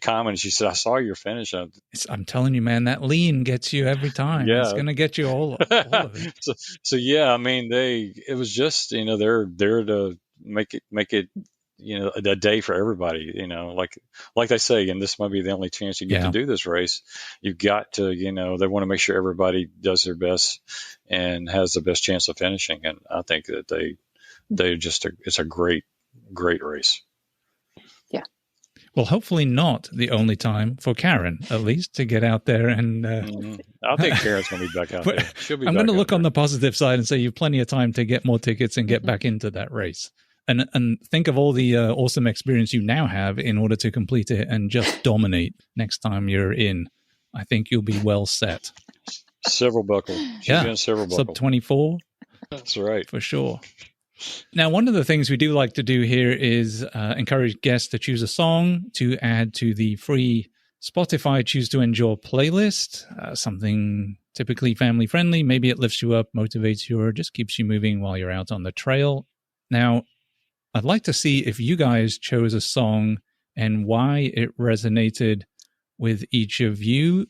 commented. She said, "I saw your finish." I'm telling you, man, that lean gets you every time. Yeah. It's going to get you all of it. so yeah, I mean, it was just they're there to make it a day for everybody. Like they say, and this might be the only chance you get to do this race. You've got to they want to make sure everybody does their best and has the best chance of finishing. And I think that it's a great race. Yeah. Well, hopefully not the only time for Karen, at least, to get out there and. I think Karen's going to be back out there. She'll be. I'm going to look on the positive side and say you've plenty of time to get more tickets and get back into that race. And think of all the awesome experience you now have in order to complete it and just dominate next time you're in. I think you'll be well set. Several buckle. She's in several buckle. Sub 24. That's right. For sure. Now, one of the things we do like to do here is encourage guests to choose a song to add to the free Spotify Choose to Endure playlist, something typically family friendly. Maybe it lifts you up, motivates you, or just keeps you moving while you're out on the trail. Now, I'd like to see if you guys chose a song and why it resonated with each of you.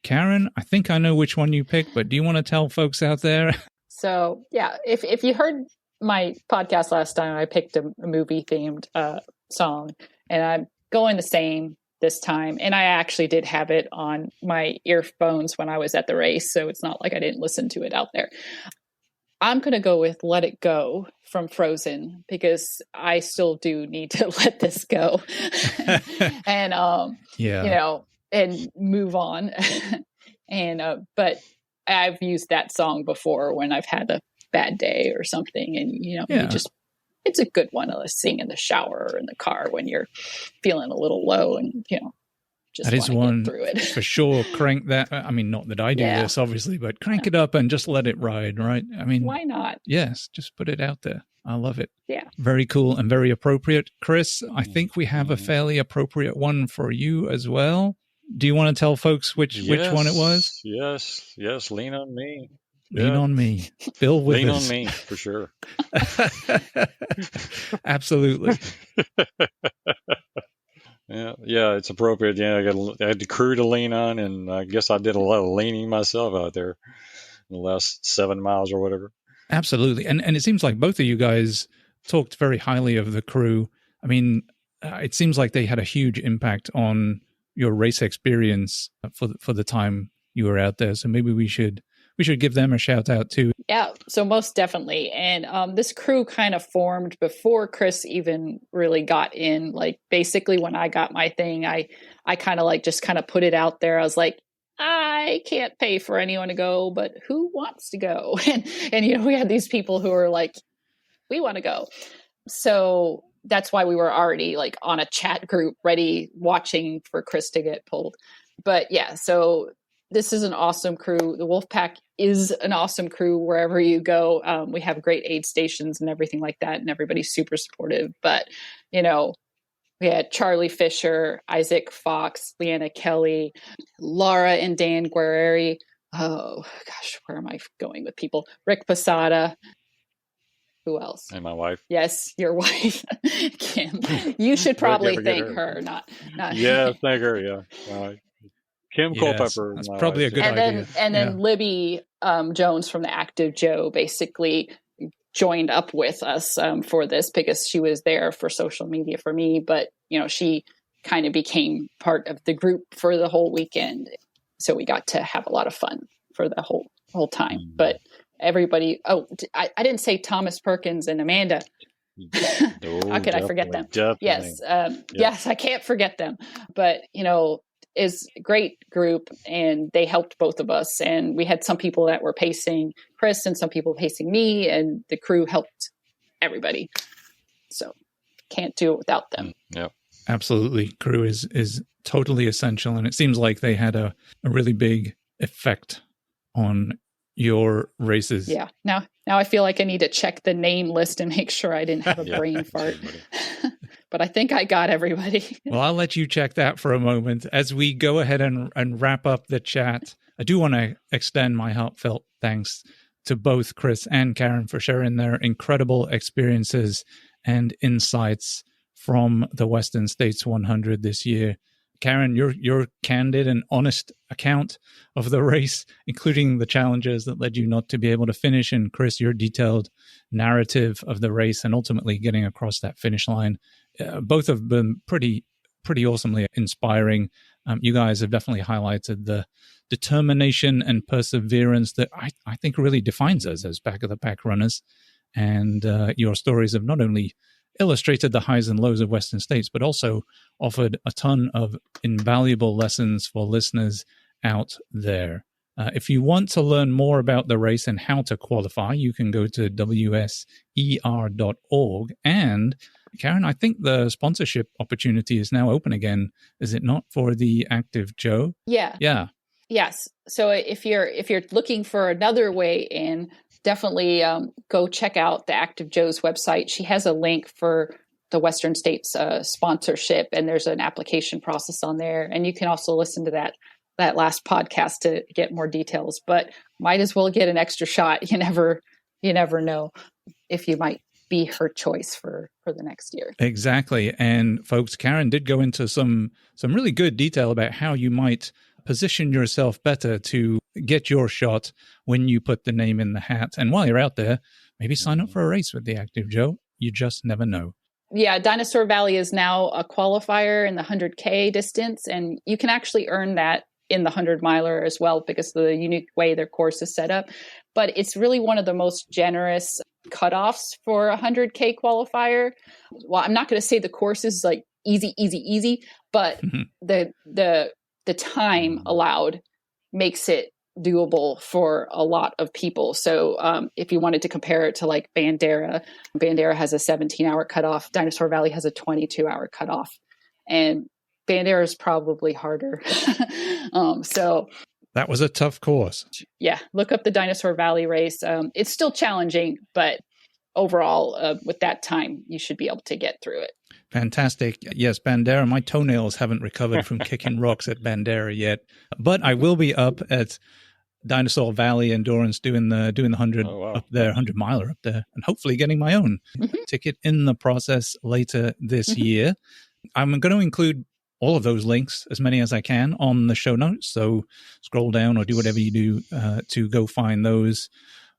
Karen, I think I know which one you picked, but do you want to tell folks out there? So, yeah, if you heard my podcast last time, I picked a movie-themed song, and I'm going the same this time. And I actually did have it on my earphones when I was at the race, so it's not like I didn't listen to it out there. I'm going to go with Let It Go from Frozen, because I still do need to let this go and, and move on. But I've used that song before when I've had a bad day or something. And, it's a good one to sing in the shower or in the car when you're feeling a little low and, just that is one through it. For sure. Crank that. I mean, not that I do this, obviously, but crank it up and just let it ride, right? I mean, why not? Yes, just put it out there. I love it. Yeah. Very cool and very appropriate. Chris, I think we have a fairly appropriate one for you as well. Do you want to tell folks which one it was? Yes. Lean on me. Lean on me. Bill Withers. Lean on me, for sure. Absolutely. Yeah, it's appropriate. Yeah, I had the crew to lean on, and I guess I did a lot of leaning myself out there in the last 7 miles or whatever. Absolutely. And it seems like both of you guys talked very highly of the crew. I mean, it seems like they had a huge impact on your race experience for the time you were out there. So maybe we should give them a shout out too. Yeah, so most definitely. And this crew kind of formed before Chris even really got in. Like, basically when I got my thing, I kind of just put it out there. I was like, I can't pay for anyone to go, but who wants to go? And we had these people who were like, we want to go. So that's why we were already on a chat group ready, watching for Chris to get pulled. But yeah, so this is an awesome crew. The Wolfpack is an awesome crew wherever you go. We have great aid stations and everything like that, and everybody's super supportive. But, we had Charlie Fisher, Isaac Fox, Leanna Kelly, Laura and Dan Guerreri. Oh, gosh, where am I going with people? Rick Posada. Who else? And my wife. Yes, your wife, Kim. You should probably thank her, not. Yeah, thank her, yeah. Kim Culpepper. That's probably a good idea. And then Libby Jones from the Active Joe basically joined up with us for this, because she was there for social media for me. But, she kind of became part of the group for the whole weekend. So we got to have a lot of fun for the whole time. But everybody, I didn't say Thomas Perkins and Amanda. How could I forget them? Definitely. Yes, I can't forget them. But, is a great group, and they helped both of us. And we had some people that were pacing Chris and some people pacing me, and the crew helped everybody. So can't do it without them. Yep. Absolutely. Crew is totally essential. And it seems like they had a really big effect on your races. Yeah. Now I feel like I need to check the name list and make sure I didn't have a brain fart. But I think I got everybody. Well, I'll let you check that for a moment. As we go ahead and wrap up the chat, I do want to extend my heartfelt thanks to both Chris and Karen for sharing their incredible experiences and insights from the Western States 100 this year. Karen, your candid and honest account of the race, including the challenges that led you not to be able to finish, and Chris, your detailed narrative of the race and ultimately getting across that finish line, both have been pretty awesomely inspiring. You guys have definitely highlighted the determination and perseverance that I think really defines us as back of the pack runners. And your stories have not only illustrated the highs and lows of Western States, but also offered a ton of invaluable lessons for listeners out there. If you want to learn more about the race and how to qualify, you can go to wser.org. And Karen, I think the sponsorship opportunity is now open again, is it not, for the Active Joe? Yeah. Yes. So if you're looking for another way in, definitely go check out the Active Joe's website. She has a link for the Western States sponsorship, and there's an application process on there. And you can also listen to that last podcast to get more details. But might as well get an extra shot. You never know if you might be her choice for the next year. Exactly. And folks, Karen did go into some really good detail about how you might position yourself better to get your shot when you put the name in the hat. And while you're out there, maybe sign up for a race with the Active Joe. You just never know. Yeah, Dinosaur Valley is now a qualifier in the 100K distance, and you can actually earn that in the 100-miler as well because of the unique way their course is set up. But it's really one of the most generous cutoffs for a 100K qualifier. Well, I'm not going to say the course is like easy, but the time allowed makes it doable for a lot of people. So if you wanted to compare it to like Bandera has a 17-hour cutoff. Dinosaur Valley has a 22-hour cutoff. And Bandera is probably harder. So that was a tough course. Yeah, look up the Dinosaur Valley race. It's still challenging, but overall, with that time, you should be able to get through it. Fantastic. Yes, Bandera. My toenails haven't recovered from kicking rocks at Bandera yet, but I will be up at Dinosaur Valley Endurance doing the 100 up there, 100-miler up there, and hopefully getting my own ticket in the process later this year. I'm going to include all of those links, as many as I can, on the show notes. So scroll down or do whatever you do to go find those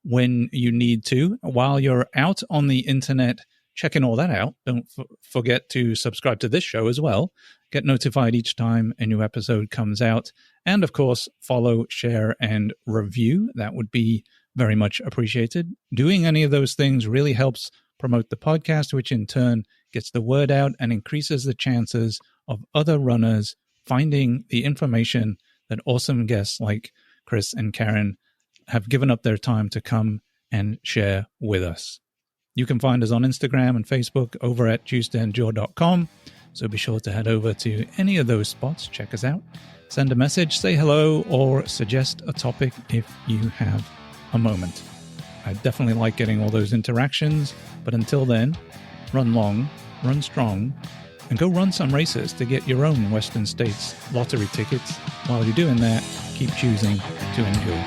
when you need to. While you're out on the internet checking all that out, don't forget to subscribe to this show as well. Get notified each time a new episode comes out. And of course, follow, share, and review. That would be very much appreciated. Doing any of those things really helps promote the podcast, which in turn gets the word out and increases the chances of other runners finding the information that awesome guests like Chris and Karen have given up their time to come and share with us. You can find us on Instagram and Facebook over at choosetendure.com. So be sure to head over to any of those spots, check us out, send a message, say hello, or suggest a topic if you have a moment. I definitely like getting all those interactions, but until then, run long, run strong, and go run some races to get your own Western States lottery tickets. While you're doing that, keep choosing to endure.